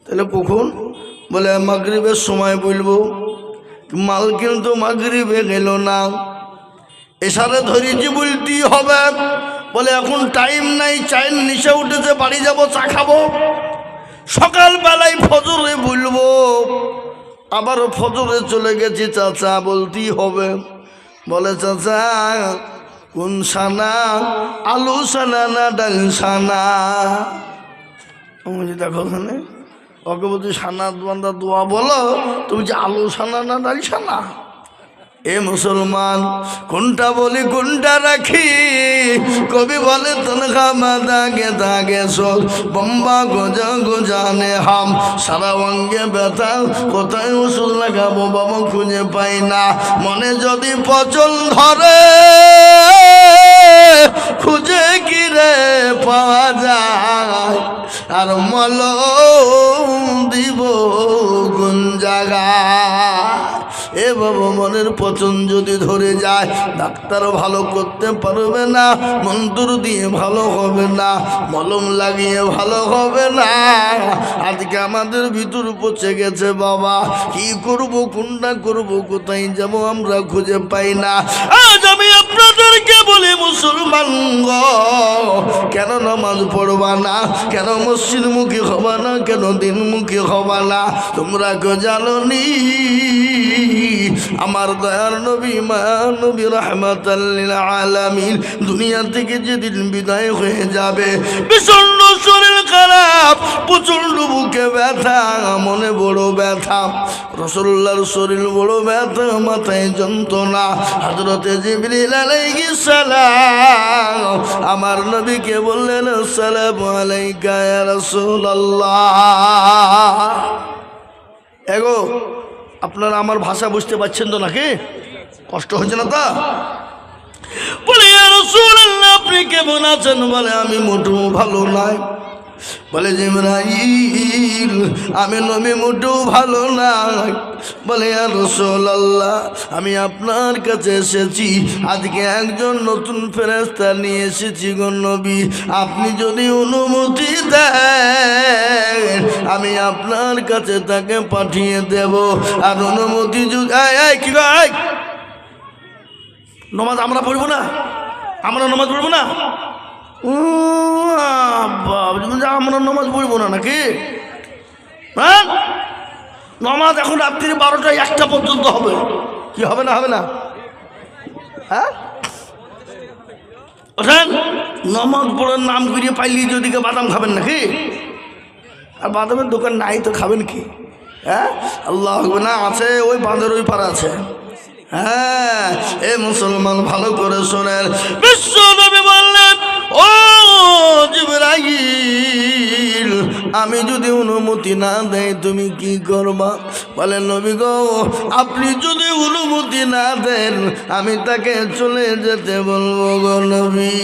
তাহলে কখন? বলে মাগরিবের সময় বলবো। মাল কিন্তু মাগরিবে গেল না, এসারে ধরেছি বলতেই হবে। বলে এখন টাইম নাই, চায়ের নিচে উঠেছে, বাড়ি যাব, চা খাবো, সকালবেলায় ফজরে বলবো। আবারও ফজরে চলে গেছি, চাচা বলতেই হবে। বলে চাচা কোন সানা? আলু সানা না ডাল সানা? আমি দেখো ওখানে ওকে বলছি সানা বান্দা দোয়া বলো, তুমি যে আলু সানা না ডাল সানা? এ মুসলমান কোনটা বলি কোনটা রাখি? কবি বলে তনখা দাগে দাগে সল, বম্বা গোজা গোজানে হাম, সারা অঙ্গে ব্যথা, কোথায় ওষুধ লাগাবো বাবা খুঁজে পাই না। মনে যদি পচন ধরে, খুঁজে কিরে পাওয়া যায়, আর মলম দিব কোন জায়গায়? এ বাবা মনের পচন যদি ধরে যায়, ডাক্তার ভালো করতে পারবে না, মন্ত্র দিয়ে ভালো হবে না, মলম লাগিয়ে ভালো হবে না। আজকে আমাদের ভিতর পচে গেছে বাবা, কি করব, কোনটা করব, কোথায় যাব আমরা খুঁজে পাই না। আজ আমি আপনাদেরকে বলি মুসলমান মুসলমান গো, কেন নামাজ পড়বা না, কেন মসজিদ মুখী হবা না, কেন দিনমুখী হবা না? তোমরা কেউ জানো নি আমার দয়ার নবী নবী রাহমাতাল লিল আলামিন দুনিয়া থেকে যেদিন বিদায় হয়ে যাবে, প্রচন্ড শরীর খারাপ, প্রচন্ড বুকে ব্যথা, মনে বড় ব্যথা, রাসূলুল্লাহর শরীর বড় ব্যথা, মাথায় যন্ত্রণা। হযরতে জিবরিল আলাইহিস সালাম আমার নবীকে বললেন, আসসালামু আলাইকা ইয়া রাসূলুল্লাহ। এগো আপনারা আমার ভাষা বুঝতে পারছেন তো নাকি? কষ্ট হচ্ছে না তো? বলে ইয়া রাসূলুল্লাহ আপনি কেমন আছেন? বলে আমি মোটেও ভালো নাই। বলে জিবরাইল আমি নবী মোটেও ভালো নাই। বলে ইয়া রাসূলুল্লাহ আমি আপনার কাছে এসেছি, আজকে একজন নতুন ফেরেশতা নিয়ে এসেছি গো নবী, আপনি যদি অনুমতি দেন আমি আপনার কাছে তাকে পাঠিয়ে দেব। আর অনুমতি যদি কি নামাজ আমরা পড়বো না? আমরা নামাজ পড়বো না? আমরা নামাজ পড়বো না নাকি? হ্যাঁ, নামাজ এখন রাত্রি 12টা 1টা পর্যন্ত হবে। কি হবে না? হবে না? হ্যাঁ, নামাজ পড়ার নাম করিয়ে পাইলি যদি বাদাম খাবেন নাকি? আর বাদামের দোকান নাই তো খাবেন কি? হ্যাঁ, আল্লাহ না আছে, ওই বাঁধের ওই পাড়া আছে। হ্যাঁ, এ মুসলমান ভালো করে শোনেন, বিশ্ব নবী বললেন, ও জিবরাইল আমি যদি অনুমতি না দেই তুমি কি করবা? বলে নবী গো আপনি যদি অনুমতি না দেন আমি তাকে চলে যেতে বলবো গো নবী।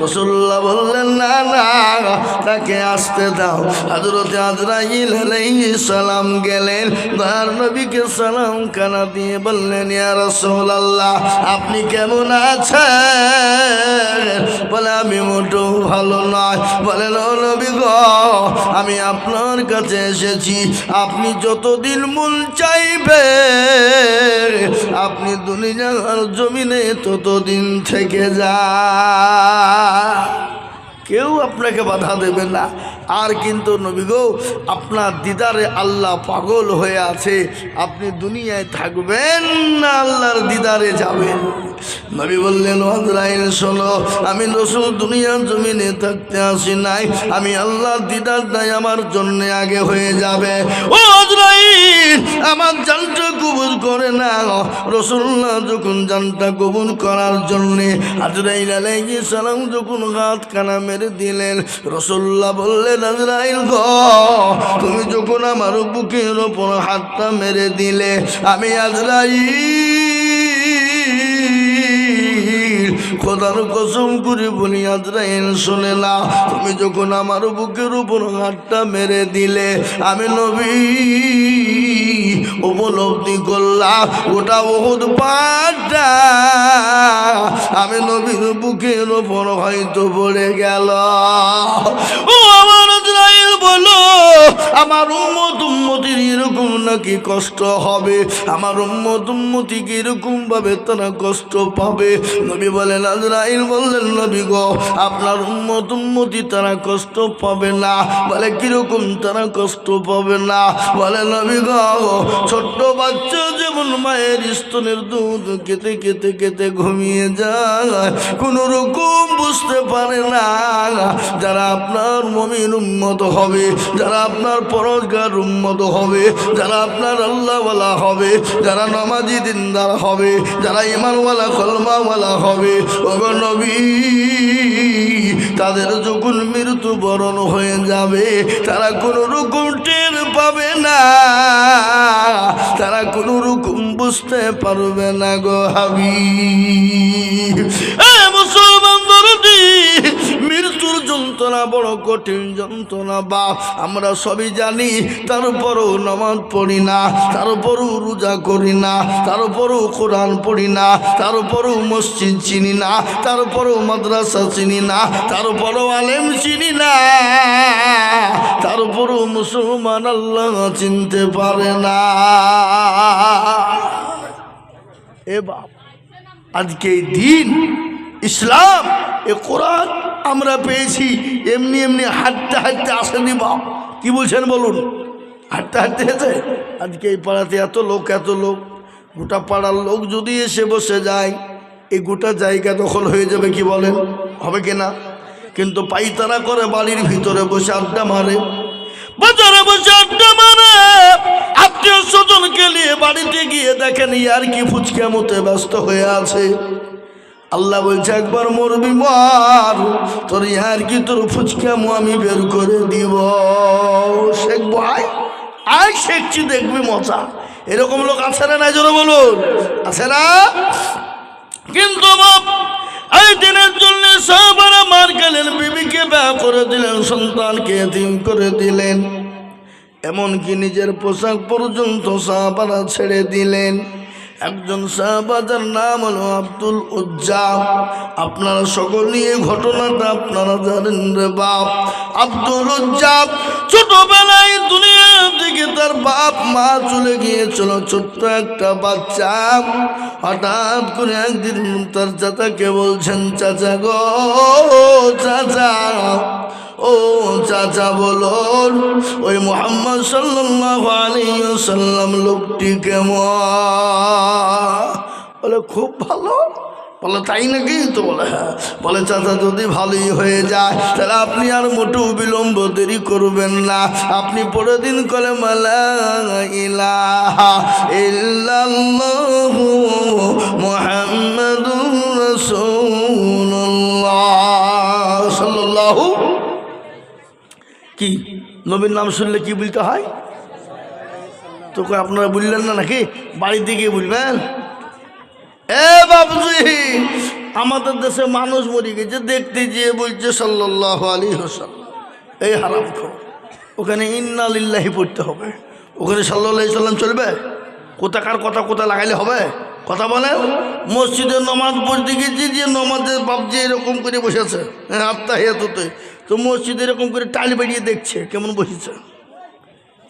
রাসূলুল্লাহ বললেন না না তাকে আসতে দাও। হযরতে আজরাইল আলাইহিস সালাম গেলেন, দয়ার নবীকে সালাম কানা দিয়ে বললেন, ইয়া রাসূলুল্লাহ আপনি কেমন আছেন? বলে আমি মোটেও ভালো নয়। বলে নবী গো আমি আপনার কাছে এসেছি, আপনি যতদিন মন চাইবে আপনি দুনিয়ার জমিনে ততদিন থেকে যা, কেউ আপনাকে বাধা দেবে না। আর কিন্তু নবী গো আপনার দিদারে আল্লাহ পাগল হয়ে আছে, আপনি দুনিয়ায় থাকবেন না আল্লাহর দিদারে যাবেন। নবী বললেন, আজরাইল শোনো আমি রাসূল দুনিয়ার জমিনে থাকতে আসি নাই, আমি আল্লাহর দিদারটাই আমার জন্য আগে হয়ে যাবে। ও আজরাইল আমার জানটা কবুল করে না। রাসূলুল্লাহ যখন জানটা কবুল করার জন্য আজরাইল আলাইহিস সালাম যখন হাত কানা মেরে দিলেন, রাসূলুল্লাহ বললেন, আজরাইল গো তুমি যখন আমার বুকের ওপর হাতটা মেরে দিলে আমি আজরাইল খোদার কসম করে বলি আজরাইল শুনে না, তুমি যখন আমার বুকের উপর হাতটা মেরে দিলে আমি নবী উপলব্ধি করলাম ওটা উহুদ পাহাড়টা আমি নবীর বুকের উপর হয়তো পড়ে গেল। ও আমার আজরাইল বলো আমার উম্মতির এরকম নাকি কষ্ট হবে? আমার উম্মতি কি এরকম ভাবে তারা কষ্ট পাবে? নবী বলেন, আজরাইল বললেন, নবী গো আপনার উম্মতি তারা কষ্ট পাবে না। বলে কিরকম তারা কষ্ট পাবে না? বলে নবী গো ছোট্ট বাচ্চা যেমন মায়ের স্তনের দুধ খেতে খেতে খেতে ঘুমিয়ে যায়, কোন রকম বুঝতে পারে না। যারা আপনার মুমিন উম্মত হবে, যারা আপনার পরহেজগার উম্মত হবে, যারা আপনার আল্লাহওয়ালা হবে, যারা নামাজি দিনদার হবে, যারা ঈমানওয়ালা কলমাওয়ালা হবে, ওগো নবী তাদের যখন মৃত্যু বরণ হয়ে যাবে তারা কোনো রকম টের পাবে না, তারা কোনো রকম বুঝতে পারবে না গো হাবিব। মুসলমান দরদি মৃত্যুর যন্ত্রণা বড় কঠিন যন্ত্রণা বাপ আমরা সবই জানি, তারপরও নামাজ পড়ি না, তারপরও রোজা করি না, তারপরও কোরআন পড়ি না, তারপরও মসজিদ চিনি না, তারপরও মাদ্রাসা চিনি না, তারপরও আলেম চিনি না, তারপরও মুসলমান আল্লাহ চিনতে পারে না। এ বাপ আজকে এই দিন ইসলাম এ কোরআন আমরা পেয়েছি এমনি এমনি হাঁটতে হাঁটতে আসেনি বাপ। কি বলছেন বলুন? হাঁটতে হাঁটতে হেঁটে আজকে এই পাড়াতে এত লোক গোটা পাড়ার লোক যদি এসে বসে যায় এই গোটা জায়গা দখল হয়ে যাবে। কি বলেন? হবে কিনা? কিন্তু পাইতারা করে বাড়ির ভিতরে বসে আড্ডা মারে, বাজারে বসে আড্ডা মারে, আত্মীয় স্বজনকে নিয়ে বাড়িতে গিয়ে দেখেন আর কি ফুচকা মতে ব্যস্ত হয়ে আছে। আল্লাহ বলছে একবার মরবি মার, তোর আর কি তোর ফুচকামো আমি বের করে দিব। শেখ ভাই আয় শেখছি দেখবি মজা। এরকম লোক আছে না নাই জোরে বলুন? আছে না? কিন্তু এই দিনের জন্য সাহাবারা মার গেলেন, বিবিকে বিয়ে করে দিলেন, সন্তানকে এতিম করে দিলেন, এমনকি নিজের পোশাক পর্যন্ত সাহাবারা ছেড়ে দিলেন। একজন সাহাবা যার নাম হলো আব্দুল উজ্জা। আপনারা সকলে এই ঘটনাটা আপনারা জানেন রে বাপ। আব্দুল উজ্জা ছোটবেলায় দুনিয়া থেকে তার বাপ মা চলে গিয়েছিল, ছোট্ট একটা বাচ্চা। হঠাৎ করে একদিন তার চাচাকে বলছেন, চাচা গো চাচা, ও চাচা বলুন ওই মুহাম্মদ সাল্লাল্লাহু আলাইহি ওয়াসাল্লাম লোকটি কেমন? বলে খুব ভালো। বলে তাই নাকি? তো বলে হ্যাঁ। বলে চাচা যদি ভালোই হয়ে যায় তাহলে আপনি আর মোটেও বিলম্ব দেরি করবেন না, আপনি পরের দিন কলেমা লা ইলাহা ইল্লাল্লাহু মুহাম্মাদুর রাসূলুল্লাহ সাল্লাল্লাহু। কি নবীর নাম শুনলে কি বলতে হয়? তো আপনারা বললেন না নাকি? বাড়িতে গিয়ে বলবেন। এ বাবুজি, আমাদের দেশে মানুষ মরে গেছে, দেখতে গিয়ে বলছে সাল্লাল্লাহু আলাইহি ওয়াসাল্লাম। এই হারামখোর, ওখানে ইন্না লিল্লাহি পড়তে হবে, ওখানে সাল্লাল্লাহু আলাইহি ওয়াসাল্লাম চলবে? কোথাকার কথা কোথা লাগাইলে হবে? কথা বলেন। মসজিদে নমাজ পড়তে গেছি, যে নমাজের বাপ যে এরকম করে বসেছে, হ্যাঁ আত্তাহিয়াতুতে, তো মসজিদে এরকম করে টাইল বেরিয়ে দেখছে কেমন বসেছে।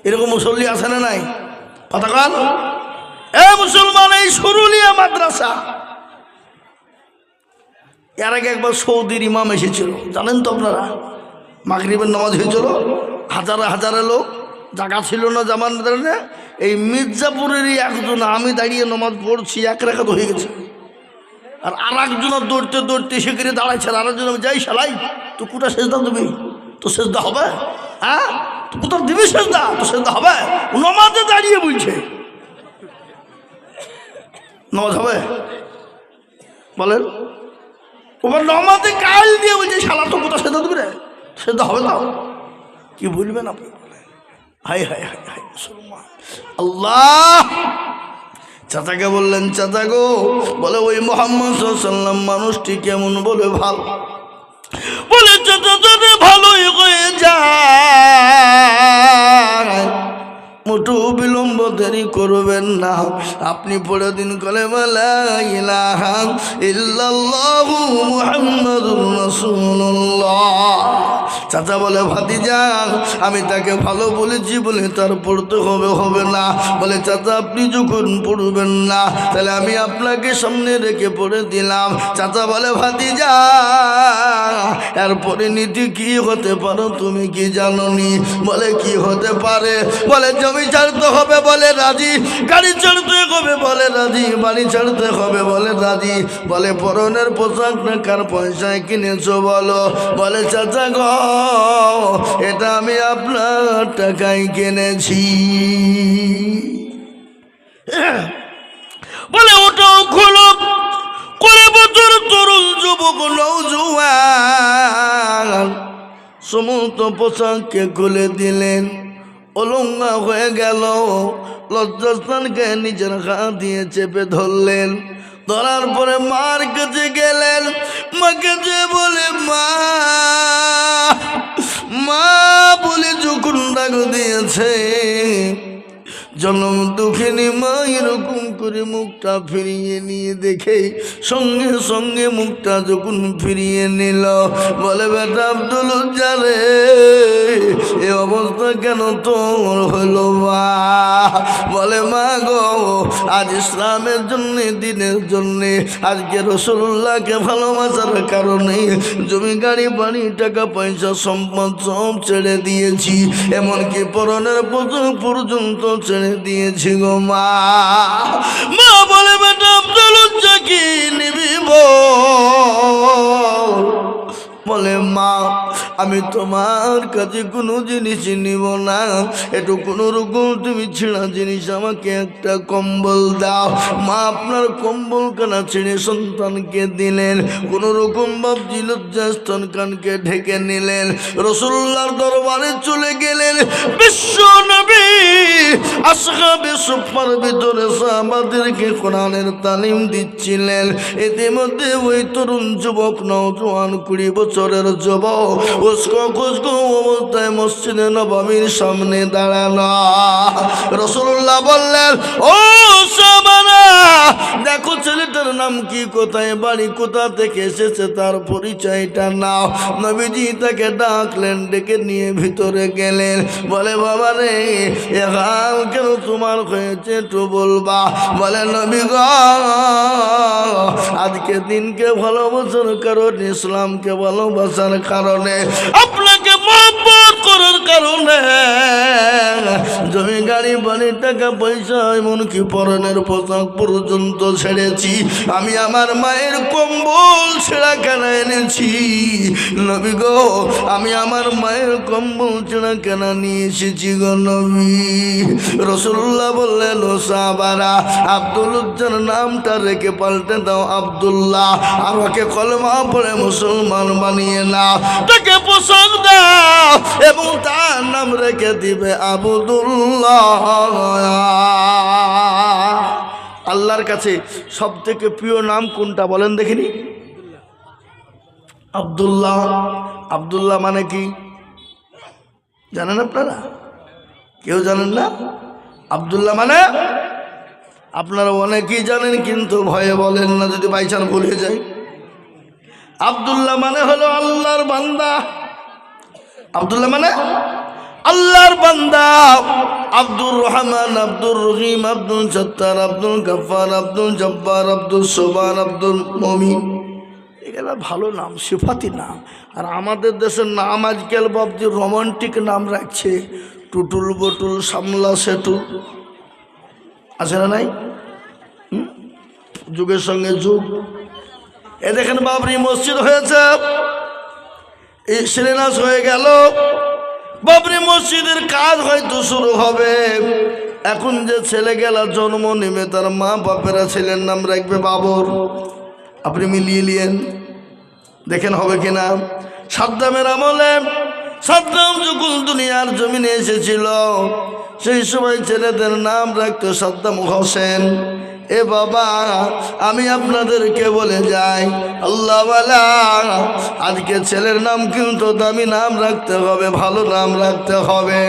এরকম মুসল্লি আছে না নাই? কথা কাল এ মুসলমান, এই সুরুলিয়া মাদ্রাসা এর আগে একবার সৌদির ইমাম এসেছিল, জানেন তো আপনারা? মাগরিবের নামাজ হয়েছিল, হাজারে হাজারে লোক, জায়গা ছিল না জামান। এই মির্জাপুরেরই একজন, আমি দাঁড়িয়ে নামাজ পড়ছি, এক রাকাত হয়ে গেছে, আর একজনের দৌড়তে দৌড়তে সে করে দাঁড়াইছে, আর আরেকজন আমি যাই শালাই তো কোটা সেজদা দিবি, তো সেজদা হবে? হ্যাঁ তো কোথাও দিবি সেজদা, তো সেজদা হবে? নমাজে দাঁড়িয়ে বলছে নামাজ হবে? বলেন। ওবার নমাজে কাল দিয়ে বলছে শালা তো কোথাও সেজদা দিবি রে, সেজদা হবে না? কি বলবেন আপনি? হাই হাই হাই হাই মুসলমান। আল্লাহ চাচাকে বললেন, চাচা গো, বলে ওই মুহাম্মদ সাল্লাল্লাহু আলাইহি ওয়াসাল্লাম মানুষটি কেমন? বলে ভালো। বলে চাচা যদি ভালোই হয়ে যায় মোটু বিলম্ব দেরি করবেন না, আপনি পড়ে দিন কলেমা লা ইলাহা ইল্লাল্লাহু মুহাম্মাদুর রাসূলুল্লাহ। চাচা বলে ভাতিজা আমি তাকে ভালো বলেছি বলে তার পড়তে হবে না। বলে চাচা আপনি যখন পড়বেন না তাহলে আমি আপনাকে সামনে রেখে পড়ে দিলাম। চাচা বলে ভাতিজা এর পরিণতি কি হতে পারো তুমি কি জানোনি? বলে কি হতে পারে? বলে জমি ছাড়তে হবে, বলে রাজি। গাড়ি ছাড়তে হবে, বলে রাজি। বাড়ি ছাড়তে হবে, বলে রাজি। বলে পরনের পোশাক না কার পয়সায় কিনেছো বলো? বলে চাচা গো এটা আমি আপনার টাকায় কিনেছি। বলে ওটাও খুলো করে বছর তরুণ যুবক নওজোয়ান সমস্ত পোশাককে খুলে দিলেন, অলঙ্গা হয়ে গেল। লজ্জাস্থানকে নিজের হাত দিয়ে চেপে ধরলেন, ধরার পরে মার কাছে গেলেন। মাকে যে বলে মা মা বলে যখন ডাক দিয়েছে, জন্ম দুঃখিনী মা এরকম করে মুখটা ফিরিয়ে নিয়ে দেখে সঙ্গে সঙ্গে মুখটা যখন ফিরিয়ে নিল, বলে বেটা আব্দুল উজ্জা রে, এ অবস্থা কেন তোর হলো মা? বলে মা গো, আজ ইসলামের জন্য, দিনের জন্য, আজকে রাসূলুল্লাহকে ভালোবাসার কারণে জমি গাড়ি বাড়ি টাকা পয়সা সম্পদ সব ছেড়ে দিয়েছি, এমনকি পরনের পোশাক পর্যন্ত ছেড়ে দিয়েছি গো মা। মা বলে বেটা আব্দুল উজ্জা কি নিবি বলে মা আমি তোমার কাছে কোনো জিনিস নিব না, একটু কোনো রকম তুমি ছেঁড়া জিনিস আমাকে একটা কম্বল দাও। মা আপনার কম্বল কানা ছেড়ে সন্তানকে দিলেন, কোনো রকম বাবজি লজ্জাস্থানকে ঢেকে নিলেন, রাসূলুল্লাহর দরবারে চলে গেলেন। বিশ্ব নবী আসহাবে সুফার ভিতরে সাহাবাদেরকে কোরআনের তালিম দিচ্ছিলেন। ইতিমধ্যে ওই তরুণ যুবক, নওজোয়ান 20 বছরের যুবক খুশকো অবস্থায় মসজিদে নববীর সামনে দাঁড়ানো। রাসূলুল্লাহ বললেন, ও সাহাবারা, দেখো ছেলেটার নাম কি, কোথায় বাড়ি, কোথা থেকে এসেছে, তার পরিচয়টা নাও। নবীজি তাকে ডাকলেন, ডেকে নিয়ে ভিতরে গেলেন। বলে বাবা রে, এ হাল কেন তোমার হয়েছে একটু বলবা? বলে নবী গো, আজকে দিনকে ভালোবাসার কারণে, ইসলামকে ভালোবাসার কারণে, আপনাকে মহব্বত করার কারণে জমি গাড়ি বাড়ি টাকা পয়সা এমনকি পরনের পোশাক পর্যন্ত ছেড়েছি। আমি আমার মায়ের কম্বল ছেঁড়া কেনা এনেছি নবী গো, আমি আমার মায়ের কম্বল ছেঁড়া কেনা নিয়ে এসেছি গো নবী। রাসূলুল্লাহ বললেন, ও সাহাবারা, আব্দুল উজ্জার নামটা রেখে পাল্টে দাও আব্দুল্লাহ, আর ওকে কলেমা পড়ে মুসলমান বানিয়ে নাও, তাকে পোশাক দাও এবং তার নাম রেখে দিবে আবদুল্লাহ। আল্লাহর কাছে সব থেকে প্রিয় নাম কোনটা বলেন দেখিনি? আব্দুল্লাহ। আব্দুল্লাহ মানে কি জানেন আপনারা? কেউ জানেন না? আব্দুল্লাহ মানে আপনারা অনেকেই জানেন, কিন্তু ভয়ে বলেন না, যদি বাই চান্স ভুলে যায়। আব্দুল্লাহ মানে হলো আল্লাহর বান্দা। আব্দুল্লাহ মানে আল্লাহর বান্দা। আব্দুর রহমান, আব্দুর রহিম, আব্দুল সত্তার, আব্দুল গফফার, আব্দুল জব্বার, আব্দুল সোবান, আব্দুল মমিন, এগুলো ভালো নাম, সিফাতি নাম। আর আমাদের দেশের নাম আজকাল বাবজি রোমান্টিক নাম রাখছে, টুটুল বটুল, সামলা সেটু, আছে না নাই? যুগের সঙ্গে যুগ। এ দেখেন বাবরি মসজিদ হয়েছে, এই শিলান্যাস হয়ে গেল, বাবরি মসজিদের কাজ হয়তো শুরু হবে। এখন যে ছেলেগুলা জন্ম নেবে, তার মা বাপেরা ছেলের নাম রাখবে বাবর। আপনি মিলিয়ে নিয়েন, দেখেন হবে কিনা। সাদ্দামের আমলে, সাদ্দাম যখন দুনিয়ার জমিনে এসেছিল, সেই সময় ছেলেদের নাম রাখতো সাদ্দাম হোসেন। এ বাবা, আমি আপনাদেরকে বলে যাই, আল্লাহওয়ালা, আজকে ছেলের নাম কিন্তু দামি নাম রাখতে হবে, ভালো নাম রাখতে হবে।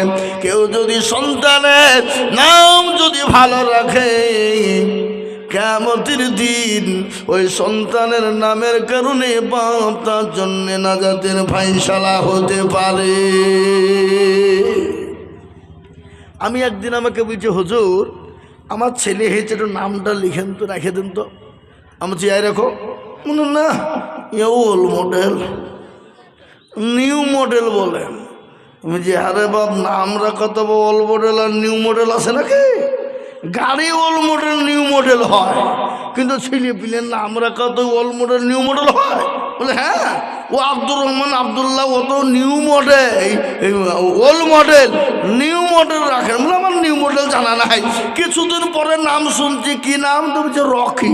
কেউ যদি সন্তানের নাম যদি ভালো রাখে, কিয়ামতের দিন ওই সন্তানের নামের কারণে বাপ তার জন্য নাজাতের ফায়সালা হতে পারে। আমি একদিন আমাকে বলছি, হুজুর আমার ছেলে হয়েছে, একটু নামটা লিখেন তো, রেখে দেন তো। আমি চেয়ে রাখো, না ওল্ড মডেল, নিউ মডেল বলেন। আমি যে আরে বাপ, নাম রাখা তো ওল্ড মডেল আর নিউ মডেল আছে নাকি? গাড়ি ওল্ড মডেল নিউ মডেল হয়, কিন্তু ছেলে পিলের নাম রাখা তো ওল্ড মডেল নিউ মডেল হয়? বলে হ্যাঁ, ও আব্দুর রহমান, আব্দুল্লাহ, ও তো new model, old model, new model রাখেন। বলে আমার নিউ মডেল জানা নাই। কিছুদিন পরে নাম শুনছি, কি নাম? তো বলছে রকি।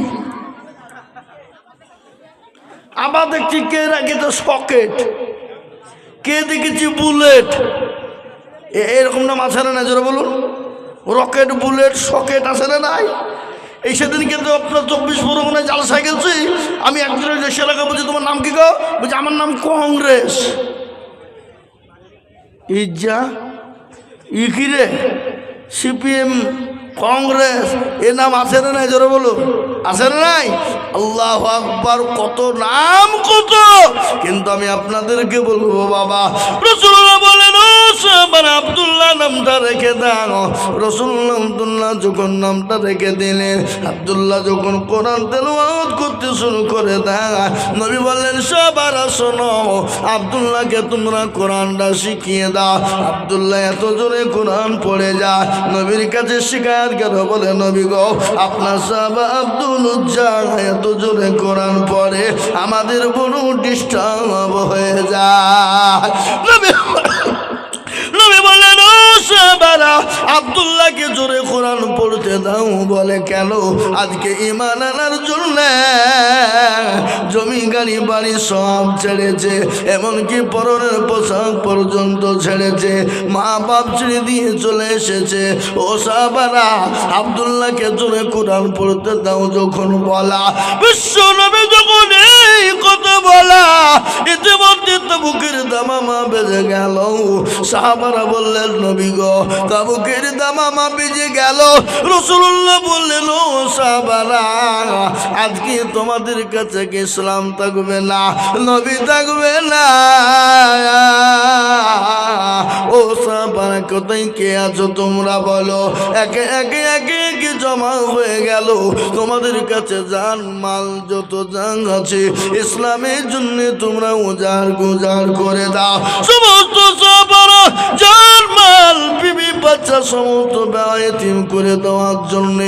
আবার দেখছি কে রাখেছে সকেট, কে দেখেছি বুলেট। এরকম নাম আছে না? জোরে বলুন। রকেট, বুলেট, সকেট আছে না নাই? এই সেদিন কিন্তু আপনার 24 পরগনায় জালসায় গেছি, আমি একজনের দেশে এলাকা বলছি, তোমার নাম কি গো? বলছি আমার নাম কংগ্রেস। ইজা ইকিরে সিপিএম কংগ্রেস, এ নাম আছে না নাই? জোরে বলুন, আছে না নাই? আল্লাহু আকবার, কত নাম কত! কিন্তু আমি আপনাদেরকে বলবো বাবা, রাসূলুল্লাহ বলেন ও সাহাবারা আব্দুল্লাহ নামটা রেখে দাও। রাসূলুল্লাহ আব্দুল্লাহ যখন নামটা রেখে দিলেন, আব্দুল্লাহ যখন কোরআন তেলাওয়াত করতে শুরু করে দেয়, নবী বললেন সাহাবারা শোনো, আব্দুল্লাহকে তোমরা কোরআনটা শিখিয়ে দাও। আব্দুল্লাহ এত জোরে কোরআন পড়ে যায়, নবীর কাছে শিকায়ত গেল, বলে নবী গো, আপনার সাহাবা আব্দুল উজ্জা এত জোরে কোরআন পড়ে আমাদের বড় ডিস্টার্ব হয়ে যায়। নবী বললেন ও সাহাবারা আব্দুল্লাহকে জোরে কোরআন পড়তে দাও। বলে কেন? আজকে ঈমান আনার জন্য জমি গাড়ি বাড়ি সব ছেড়েছে, এমনকি পরনের পোশাক পর্যন্ত ছেড়েছে, মা বাপ ছেড়ে দিয়ে চলে এসেছে। ও সাহাবারা আব্দুল্লাহকে জোরে কোরআন পড়তে দাও যখন বলা, বিশ্ব নবী যখন এই কথা বলা, ইতিমধ্যে তাবুকের দামামা বেজে গেল। সাহাবারা বললেন নবী গো, তাবুকের দামামা বেজে গেল। রাসূলুল্লাহ বললেন ও সাহাবারা আজকে তোমাদের কাছে কি ইসলাম থাকবে না, নবী থাকবে না? ও সাহাবারা কোথায় কে আছো তোমরা বলো? একে একে একে একে জমা হয়ে গেল। তোমাদের কাছে জান মাল যত জান আছে ইসলামের জন্য তোমরা উজাড় গুজাড় করে দাও। সমস্ত সাহাবারা জান মাল বিবি বাচ্চা সমস্ত ব্যয়তিম করে দেওয়ার জন্য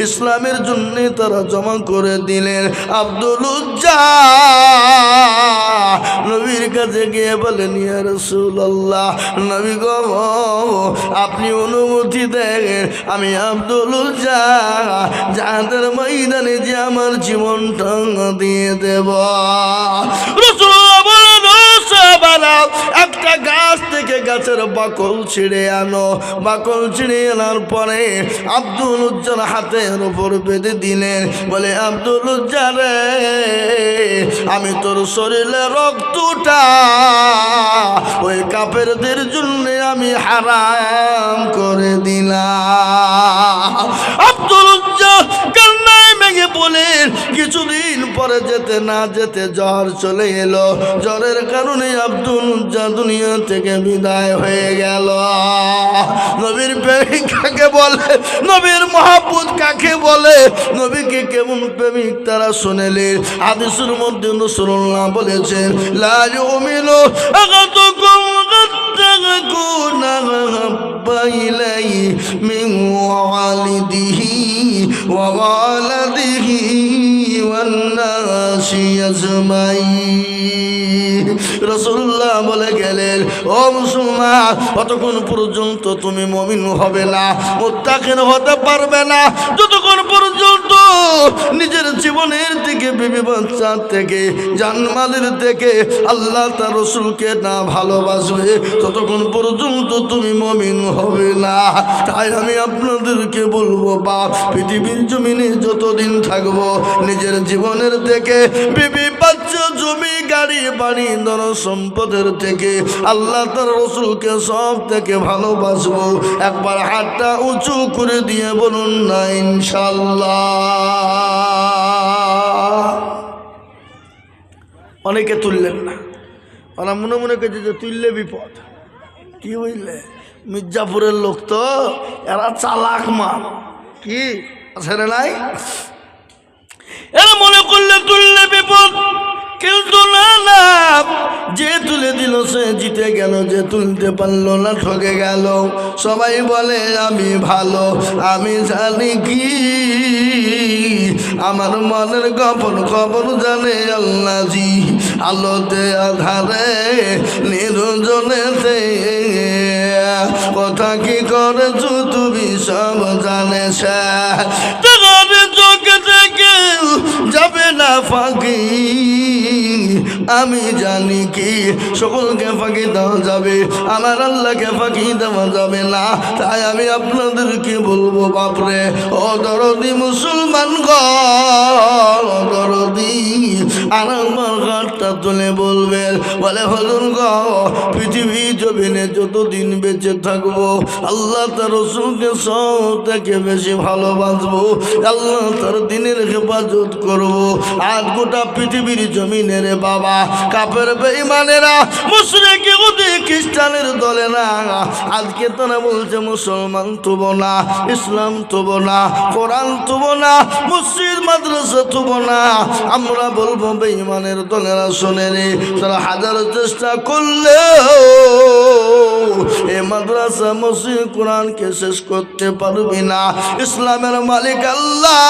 ইসলামের জন্য তারা জমা করে দিলেন। আব্দুল উজ্জা নবীর কাছে গিয়ে বলেন ইয়া রাসূলুল্লাহ, নবী গো আপনি অনুমতি দেন, আমি আব্দুল উজ্জা জাহাদের ময়দানে যে আমার জীবনটা দিয়ে দেব। রাসূলুল্লাহ বলেন ও সাহাবারা একটা গাছ থেকে গাছের বাকল ছিঁড়ে আনো। বাকল ছিঁড়ে আনার পরে আব্দুল উজ্জার হাতের উপর বেঁধে দিলেন। বলে আব্দুল উজ্জা রে, আমি তোর শরীরে রক্তটা ওই কাফেরদের জন্য আমি হারাম করে দিলাম। আব্দুল উজ্জা কান্নায় ভেঙে বলেন, কিছুদিন পরে যেতে না যেতে জ্বর চলে এলো। জ্বরের কারণে আব্দুল উজ্জা দুনিয়া থেকে বিদায় হয়ে গেল। নবীর প্রেমিক কাকে বলে, নবীর মহব্বত কাকে বলে, নবীকে কেমন প্রেমিক তারা শুনেলেন। হাদিসের মধ্যে রাসূলুল্লাহ বলেছেন, লা ইউমিনু আহাদুকুম হাত্তা ইয়াকুনা আহাব্বা ইলাইহি মিন ওয়ালিদিহি ওয়া ওয়ালাদিহি ওয়ান নাসি আজমাইন। রাসূলুল্লাহ বলে গেলেন, ও মুসলমান, ততক্ষণ পর্যন্ত তুমি মুমিন হবে না, মুত্তাকিন হতে পারবে না, যতক্ষণ পর্যন্ত নিজের জীবনের থেকে, বিবি বাচ্চার থেকে, জানমালের থেকে আল্লাহ তার রাসূলকে না ভালোবাসবে, ততক্ষণ পর্যন্ত তুমি মুমিন হবে না। তাই আমি আপনাদেরকে বলবো বাপ, পৃথিবীর জমিনে যতদিন থাকবো নিজের জীবনের থেকে, বিবি বাচ্চা, জমি গাড়ি বাড়ি ধন সম্পদের থেকে আল্লাহ তার রাসূলকে সব থেকে ভালোবাসবো। একবার হাতটা উঁচু করে দিয়ে বলুন না ইনশাআল্লাহ। অনেকে তুললেন না, ওরা মনে মনে করছে যে তুললে বিপদ। কি বুঝলে, মির্জাপুরের লোক তো এরা চালাক মাল, কি আছে রে নাই, এরা মনে করলে তুললে বিপদ। কিন্তু না না, যে তুলে দিল সে জিতে গেল, যে তুলতে পারলো না ঠকে গেল। সবাই বলে আমি ভালো, আমি জানি কি আমার মনের গোপন খবর জানে আল্লাহ জি। আলোতে আধারে নিরঞ্জনেতে কথা কি করেছো তুমি সব জানে, তোমার চোখে থেকে যাবে না ফাঁকি, আমি জানি কি সকলকে ফাঁকি দেওয়া যাবে, আমার আল্লাহকে ফাঁকি দেওয়া যাবে না। তাই আমি আপনাদেরকে বলবো বাপরে ও দরদি মুসলমান গো, দরদি আর আমার ঘাটটা তুলে বলবেন, বলে হুজুর গো পৃথিবী জমিনে যতদিন বেঁচে থাকবো আল্লাহ তার রসুলকে সব থেকে বেশি ভালোবাসবো, আল্লাহ তার দিনের হেফাজত করবো। আজ গোটা পৃথিবীর জমিনে রে বাবা কাফের বেঈমানেরা মুশরিক ইহুদি খ্রিস্টানের দলে না, আজকে তারা বলছে মুসলমান তব না, ইসলাম তব না, কোরআন তব না, মসজিদ মাদ্রাসা তব না। আমরা বলবো বেঈমানের দলেরা শোনে রে, তারা হাজার চেষ্টা করলেও এ মাদ্রাসা মসজিদ কোরআনকে শেষ করতে পারবি না। ইসলামের মালিক আল্লাহ,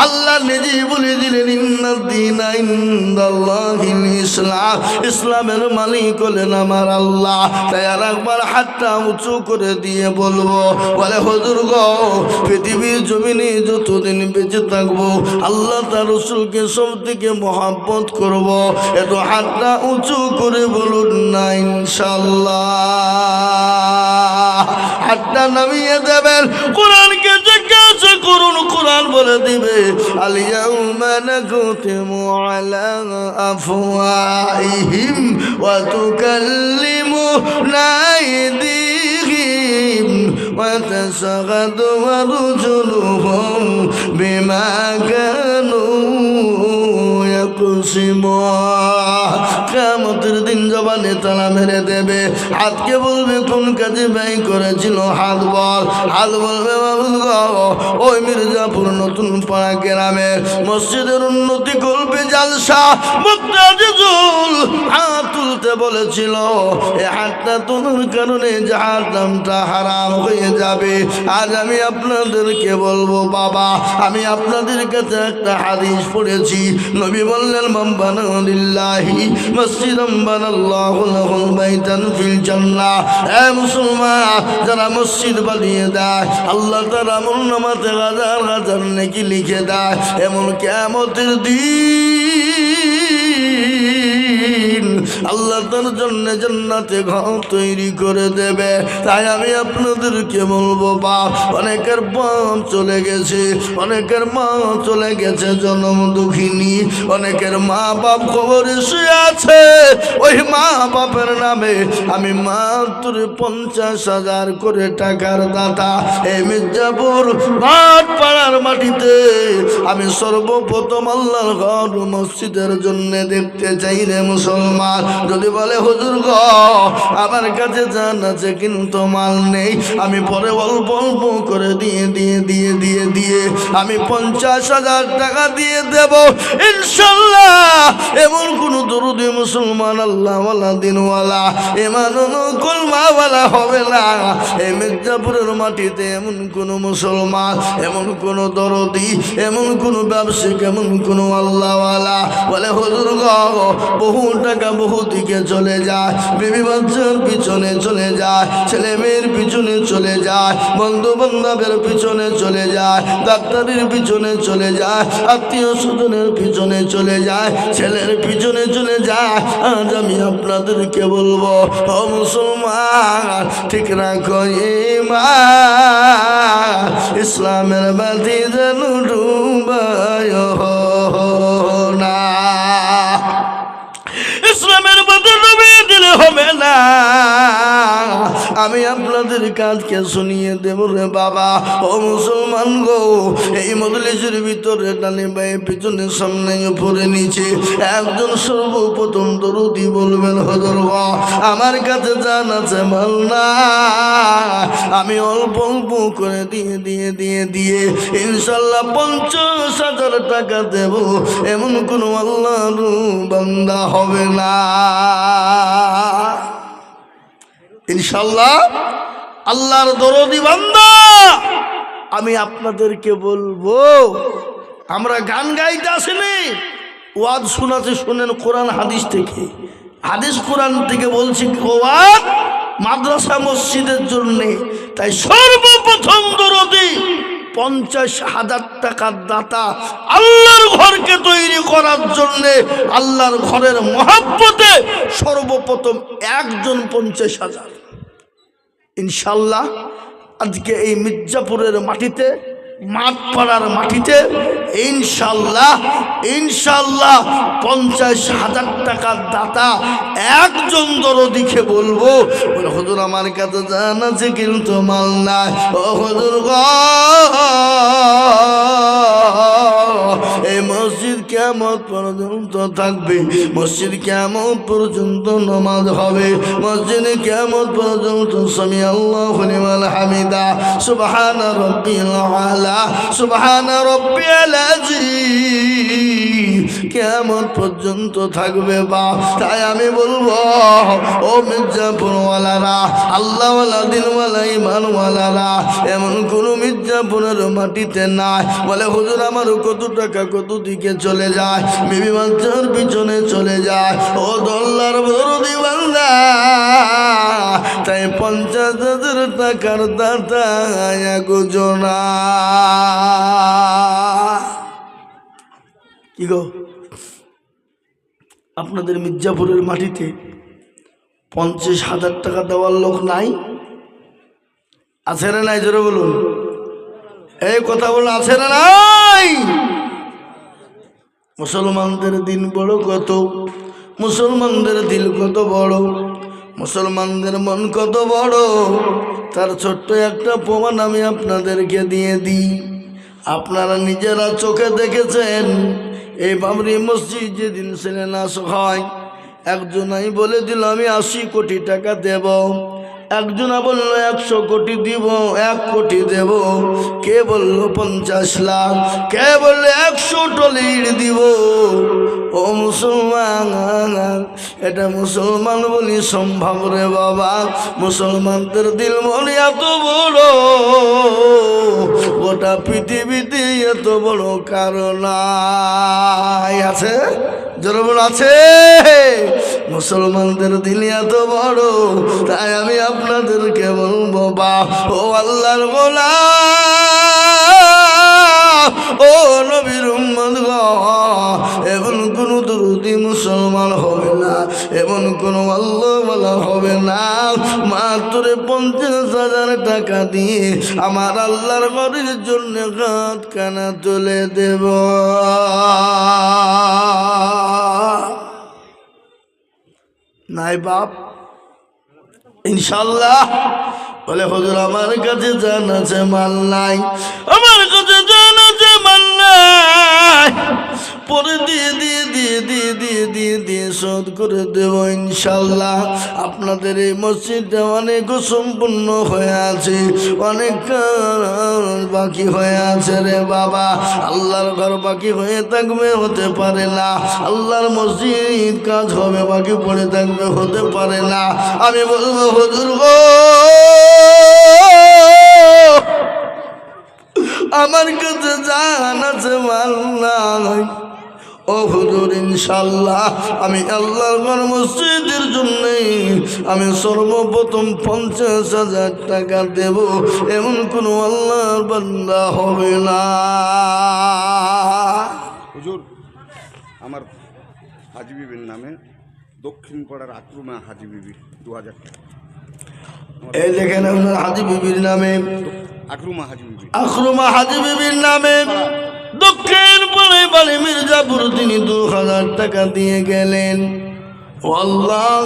আল্লাহ নিজেই বলে দিলেন ইন্নাদ দীনা ইনদাল্লাহিল ইসলাম, ইসলামের মালিক হলেন আমার আল্লাহ। তাই আর একবার হাতটা উঁচু করে দিয়ে বলবো, বলে হুজুর গো পৃথিবীর জমিনে যতদিন বেঁচে থাকবো আল্লাহ তার রসুলকে সব থেকে মহব্বত করবো। এত হাতটা উঁচু করে বলুন না ইনশাআল্লাহ। হাতটা নামিয়ে দেবেন, কোরআনকে জিজ্ঞাসা করুন, কোরআন বলে দিবে আল ইয়াউমা নাখতিমু আলা আফওয়াহিহিম ওয়া তুকাল্লিমুনা আইদিহিম ওয়া তাশহাদু আরজুলুহুম বিমা কানু কিয়ামতের দিন জবানে তালা মেরে দেবে, হাতকে বলবে কোন কাজে ব্যয় করেছিল, হাত বল, হাত বলবে ওই মির্জাপুর নতুন পাড়া গ্রামের মসজিদের উন্নতি করবে জালসা মুক্তাজিজুল হাত তুলতে বলেছিল, এই হাতটা তোলার কারণে যাহার দামটা হারাম হয়ে যাবে। আজ আমি আপনাদেরকে বলবো বাবা, আমি আপনাদের কাছে একটা হাদিস পড়েছি, নবী বললেন মান বানা লিল্লাহি মসজিদান বানাল্লাহু লাহুল বাইতান ফিল জান্নাহ। এ মুসলমান, যারা মসজিদ বানিয়ে দেয় আল্লাহ তার আমলনামাতে হাজার হাজার নেকি লিখে দেয়, এমন কিয়ামতের দিন আল্লাহ তার জন্য জান্নাতে ঘর তৈরি করে দেবে। তাই আমি আপনাদেরকে বলবো বাপ, অনেকের বাপ চলে গেছে, অনেকের মা চলে গেছে জনম দুঃখিনী, অনেকের মা বাপ খবরে শুয়ে আছে, ওই মা বাপের নামে আমি মাত্র 50,000 করে টাকার দাতা এই মির্জাপুর মাঠ পাড়ার মাটিতে আমি সর্বপ্রথম আল্লাহর ঘর মসজিদের জন্য দেখতে চাই রে মুসলমান। যদি বলে হুজুর গো আমার কাছে জান আছে কিন্তু মাল নেই, আমি পরে অল্প অল্প করে দিয়ে আমি 50,000 টাকা দিয়ে দেব ইনশাল্লাহ। এমন কোন দরুদি মুসলমান আল্লাহওয়ালা দিনওয়ালা ইমান কলমাওয়ালা হবে না এই মির্জাপুরের মাটিতে। এমন কোন মুসলমান, এমন কোন দরদি, এমন কোন ব্যবসায়িক, এমন কোন আল্লাহওয়ালা বলে হুজুর গো বহু টাকা বহু দিকে চলে যায়, বিবি বাচ্চার পিছনে চলে যায়, ছেলে মেয়ের পিছনে চলে যায়, বন্ধু বান্ধবের পিছনে চলে যায়, ডাক্তারের পিছনে চলে যায়, আত্মীয় স্বজনের পিছনে চলে যায়, ছেলের পিছনে চলে যায়। আজ আমি আপনাদেরকে বলবো ও মুসলমান ঠিক রাখো ঈমান, ইসলামের বাতি যেন ডুবায় না, ইসলামের বাতি ডুবিয়ে দিলে হবে না। আমি আপনাদের কাজকে শুনিয়ে দেব রে বাবা। ও মুসলমান গো, এই মজলিসের ভিতরে ডানে বায়ে পিছনে সামনে উপরে নিচে একজন সর্বপ্রথম দরুদি বলবেন হুজুর গো আমার কাছে জান আছে মাল না, আমি অল্প অল্প করে দিয়ে ইনশাল্লাহ 50,000 টাকা দেব, এমন কোনো আল্লাহর বান্দা হবে না ইনশাল্লাহ। আল্লাহর দরদি বান্দা আমি আপনাদেরকে বলবো, আমরা গান গাইতে আসেনি, ওয়াজ শোনাতে শোনেন কোরআন হাদিস থেকে, হাদিস কোরআন থেকে বলছি ওয়াজ মাদ্রাসা মসজিদের জন্যে। তাই সর্বপ্রথম দরদি 50,000 টাকার দাতা আল্লাহর ঘরকে তৈরি করার জন্য, আল্লাহর ঘরের মহব্বতে সর্বপ্রথম একজন 50,000। ইনশাল্লাহ আজকে এই মির্জাপুরের মাটিতে, মাঠপাড়ার মাটিতে ইনশাল্লাহ 50,000 টাকার দাতা একজন দরদিকে বলবো, বলে হুজুর আমার কাছে জান আছে কিন্তু মাল নাই। ও হুজুর গো, এই মসজিদ কিয়ামত পর্যন্ত থাকবে, মসজিদ কিয়ামত পর্যন্ত নামাজ হবে, মসজিদে কিয়ামত পর্যন্ত সামি আল্লাহু লিমান হামিদা, সুবহানা রাব্বিল আলা, সুবহানা রাব্বিল আযীম কিয়ামত পর্যন্ত থাকবে। বা তাই আমি বলবো, ও মির্জাপুরওয়ালারা, আল্লাহওয়ালা, দিনওয়ালা, ইমানওয়ালারা, এমন কোন মির্জাপুরের মাটিতে নাই বলে হুজুর আমার কত টাকা কত দিকে চলে যায়, বিবি বাচ্চার পিছনে চলে যায়। ও দল্লার দরদি বান্দা, তাই 50,000 টাকার দাতা একজনা। কি গো, আপনাদের মির্জাপুরের মাটিতে 50,000 টাকা দেওয়ার লোক নাই? আছে না নাই? জোরে বলুন, এই কথা বলুন, আছে না নাই? মুসলমানদের দিন বড় কত, মুসলমানদের দিল কত বড়, মুসলমানদের মন কত বড়, তার ছোট্ট একটা প্রমাণ আমি আপনাদেরকে দিয়ে দিই। আপনারা নিজেরা চোখে দেখেছেন, এই বাবরি মসজিদ যেদিন শিলান্যাস হয়, একজনাই বলে দিল আমি 80 কোটি টাকা দেব, একজনা বলল 100 কোটি দিব, 1 কোটি দেব, কে বলল 50 লাখ, কে বলল 100 টলির দিব। ও মুসলমান, এটা মুসলমান বলি সম্ভব রে বাবা? মুসলমানদের দিল মন এত বড়, গোটা পৃথিবীতে এত বড় কারণ আছে? জনগণ আছে? মুসলমানদের দিল এত বড়, তাই আমি আপনাদেরকে বলবো, বা ও আল্লাহর গোলাম, ও নবীর উম্মত গো, এমন কোন দরদি মুসলমান হবে না, এমন কোন আল্লাহওয়ালা হবে না, মাত্র 50,000 টাকা দিয়ে আমার আল্লাহর ঘরের জন্য হাত কানা তুলে দেব। নাই বাপ? ইনশাল্লাহ। বলে হুজুর আমার কাছে জান আছে মাল নাই, আমার কাছে জান আছে মাল নাই, পরে দিয়ে দিয়ে দিয়ে দিয়ে দিয়ে দিয়ে দিয়ে শোধ করে দেব ইনশাল্লাহ। আপনাদের এই মসজিদটা অনেক সম্পূর্ণ হয়ে আছে, অনেক বাকি হয়ে আছে রে বাবা। আল্লাহর ঘর বাকি হয়ে থাকবে, হতে পারে না। আল্লাহর মসজিদ কাজ হবে, বাকি পড়ে থাকবে, হতে পারে না। আমি বলবো হুজুর গো, আমার কাছে জান আছে মাল নাই। ও হুজুর ইনশাল্লাহ আমি আল্লাহর ঘর মসজিদের জন্য আমি সর্বপ্রথম 50,000 টাকা দেব, এমন কোন আল্লাহর বান্দা হবে না। হুজুর আমার হাজি বিবির নামে দক্ষিণ পাড়ার আক্রমা হাজি বিবি 2000 টাকা। এই দেখেন আপনার হাজি বিবির নামে, আক্রমা হাজি বিবি, আক্রমা হাজি বিবির নামে দক্ষিণ পাড়ায় বাড়ি মির্জাপুর, তিনি 2000 টাকা দিয়ে গেলেন। ও আল্লাহ,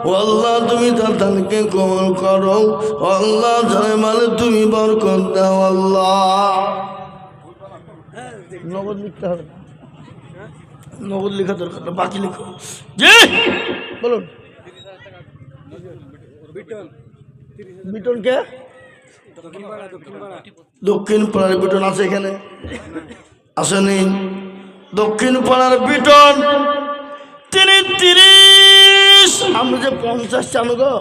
ও আল্লাহ তুমি তাদেরকে কবুল করো, আল্লাহ জানে মানে তুমি বরকত দাও। আল্লাহ নগদ লিখতে হবে, নগদ লেখা দরকার, বাকি লিখো। জি বলুন। বিটন কে? দক্ষিণ পাড়ার বিটন আছে এখানে? আসেনি? দক্ষিণ পাড়ার বিটন, তিনি 30, আমি যে 50 চালু গো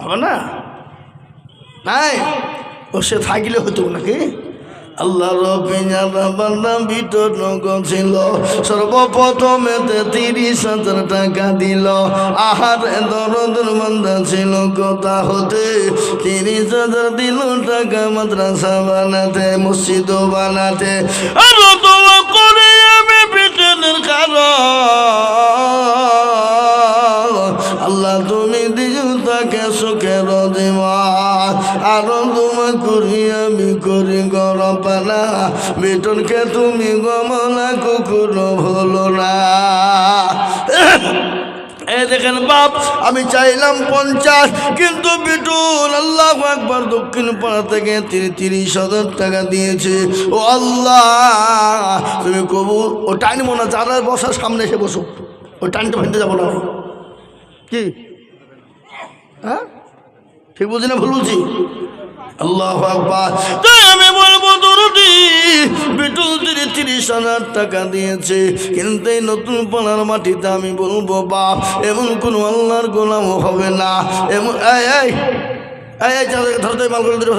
হবে না? নাই, ও সে থাকলে হতো নাকি? আল্লাহর পিয়ারা বান্দা বিতরণ করছিল সর্বপ্রথমে 30,000 টাকা দিল আহারে দরদের বান্দা ছিল কথা হতে 30,000 দিল টাকা মাদ্রাসা বানাতে মসজিদ বানাতে আর দোয়া করে আমি পিছনের কারণ আল্লাহ তুমি দিও তাকে সুখের জীবন আরো তোমা করি আমি করি গরম পানা বেতনকে তুমি গমনা কুকুরো ভুলো না এই দেখেন বাপ আমি চাইলাম 50 কিন্তু বিটুল আল্লাহু আকবার দক্ষিণ পাড়া থেকে 30,000 টাকা দিয়েছে ও আল্লাহ তুমি কবুল ও টাইম না যারা বসার সামনে এসে বসো ওই টাইমটা ভেঙে যাবো না কি হ্যাঁ ঠিক বলছি না ভুল বলছি আল্লাহু আকবার তাই আমি বলবো দরদি বিটুল 30,000 টাকা দিয়েছে কিন্তু এই নতুন পাড়ার মাটিতে আমি বলবো বাপ এমন কোনো আল্লাহর গোলাম হবে না এমন এই এই এই ধরতে মাল করে দিলে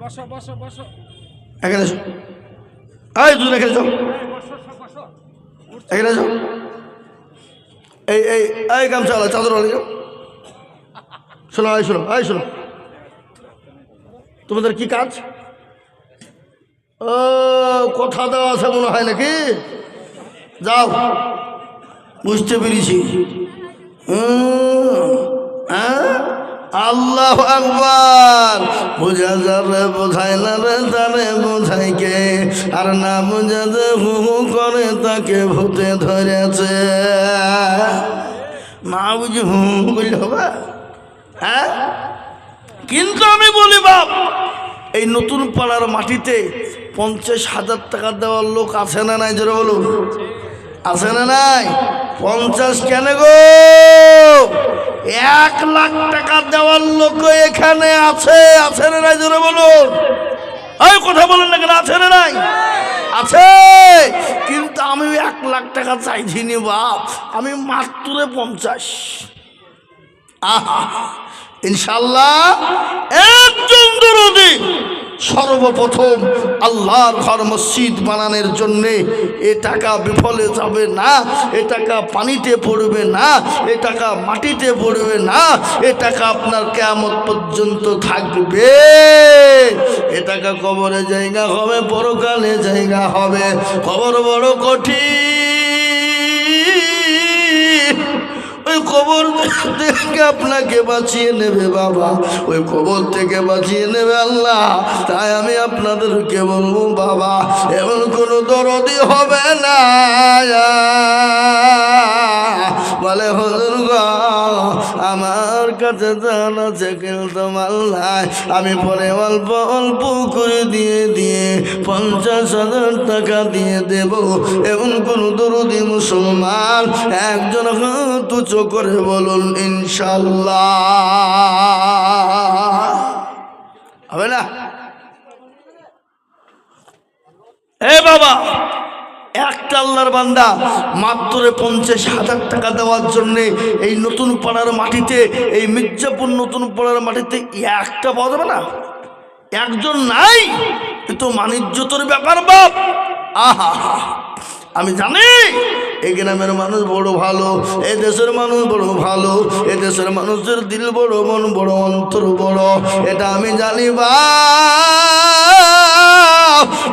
বসো বসো বসো এখানে এসো এই তুই এখানে যাও এখানে যাও এই এই এই গামছা চাদর আলে যাও শোনো এই শোনো এই শোনো তোমাদের কি কাজ ও কথা দেওয়া আছে মনে হয় নাকি যাও বুঝতে পেরেছি আল্লাহু আকবার বুঝা যাবে বোঝায় না রে তারে বোঝাই কে আর না বুঝাতে হু হু করে তাকে ভূতে ধরেছে না বুঝি হু হু করলে হবে হ্যাঁ কিন্তু আমি বলি বাপ এই নতুন পাড়ার মাটিতে 50,000 টাকা দেওয়ার লোক আছে না নাই জোরে বলুন আছে না নাই 50 কেন গো 1,00,000 টাকা দেওয়ার লোক এখানে আছে আছে না নাই জোরে বলুন এই কথা বলেন না কেন আছে না নাই আছে কিন্তু আমি 1,00,000 টাকা চাইছি নি বাপ আমি মাত্র 50 আহা ইনশাআল্লাহ একজন দরদি সর্বপ্রথম আল্লাহর ঘর মসজিদ বানানোর জন্যে এ টাকা বিফলে যাবে না এ টাকা পানিতে পড়বে না এ টাকা মাটিতে পড়বে না এ টাকা আপনার কিয়ামত পর্যন্ত থাকবে এ টাকা কবরে জায়গা হবে পরকালে জায়গা হবে কবর বড় কঠিন ওই কবর থেকে আপনাকে বাঁচিয়ে নেবে বাবা ওই কবর থেকে বাঁচিয়ে নেবে আল্লাহ তাই আমি আপনাদেরকে বলবো বাবা এমন কোনো দরদি হবে না বলে হুজুর গো আমার কাছে জান আছে কিন্তু মাল নাই আমি পরে অল্প অল্প করে দিয়ে দিয়ে 50,000 টাকা দিয়ে দেব এমন কোন দরদি মুসলমান একজন হাত উঁচু করে বলুন ইনশাআল্লাহ হবে না এ বাবা একটা আল্লাহর বান্দা মাত্র 50,000 টাকা দেওয়ার জন্য এই নতুন পাড়ার মাটিতে এই মির্জাপুর নতুন পাড়ার মাটিতে একটা পাওয়া যাবে না একজন নাই এ তো মানিজ্যতর ব্যাপার বাপ আহা আমি জানি এই গ্রামের মানুষ বড় ভালো এই দেশের মানুষ বড় ভালো এই দেশের মানুষের দিল বড় মন বড় অন্তর বড় এটা আমি জানি বা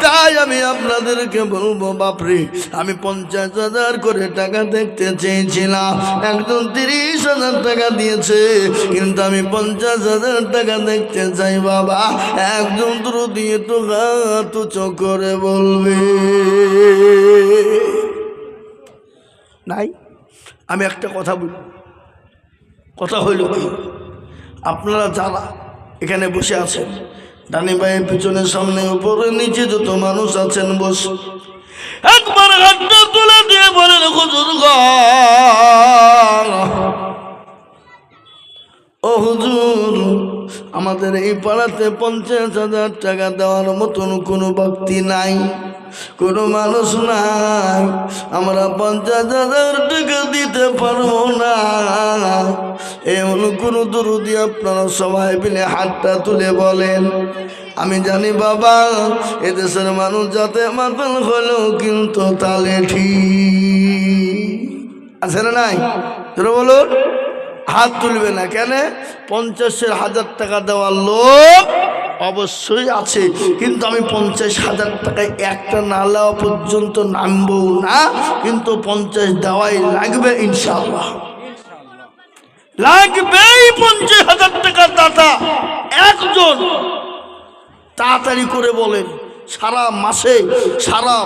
তাই আমি আপনাদেরকে বলবো বাপরে আমি 50,000 করে টাকা দেখতে চেয়েছিলাম একজন 30,000 টাকা দিয়েছে কিন্তু আমি 50,000 টাকা দেখতে চাই বাবা একজন তোর দিয়ে তো হাত উঁচু করে বলবে নাই আমি একটা কথা বলি কথা হইল কি আপনারা যারা এখানে বসে আছেন ডানি ভাইয়ের পিছনে সামনে উপরে নিচে যত মানুষ আছেন বস একবার হাতটা তুলে দিয়ে বলেন হুজুর গো ও হুজুর আমাদের এই পাড়াতে 50,000 টাকা দেওয়ার মতন কোনো ব্যক্তি নাই কোনো মানুষ নাই আমরা 50,000 টাকা দিতে পারবো না এমন কোনো দরদি আপনারা সবাই মিলে হাতটা তুলে বলেন আমি জানি বাবা এদেশের মানুষ যাতে মাতাল হলেও কিন্তু তালে ঠিক আছে না নাই? তোরা বলুন, হাত তুলবে না কেন? 50,000 টাকা দেওয়ার লোক অবশ্যই আছে, কিন্তু আমি 50,000 টাকায় একটা না নেওয়া পর্যন্ত নামবো না, কিন্তু 50 দেওয়াই লাগবে ইনশাআল্লাহ, লাগবেই। 50,000 টাকার দাতা একজন, তাড়াতাড়ি করে বলেন। সারা মাসে সারা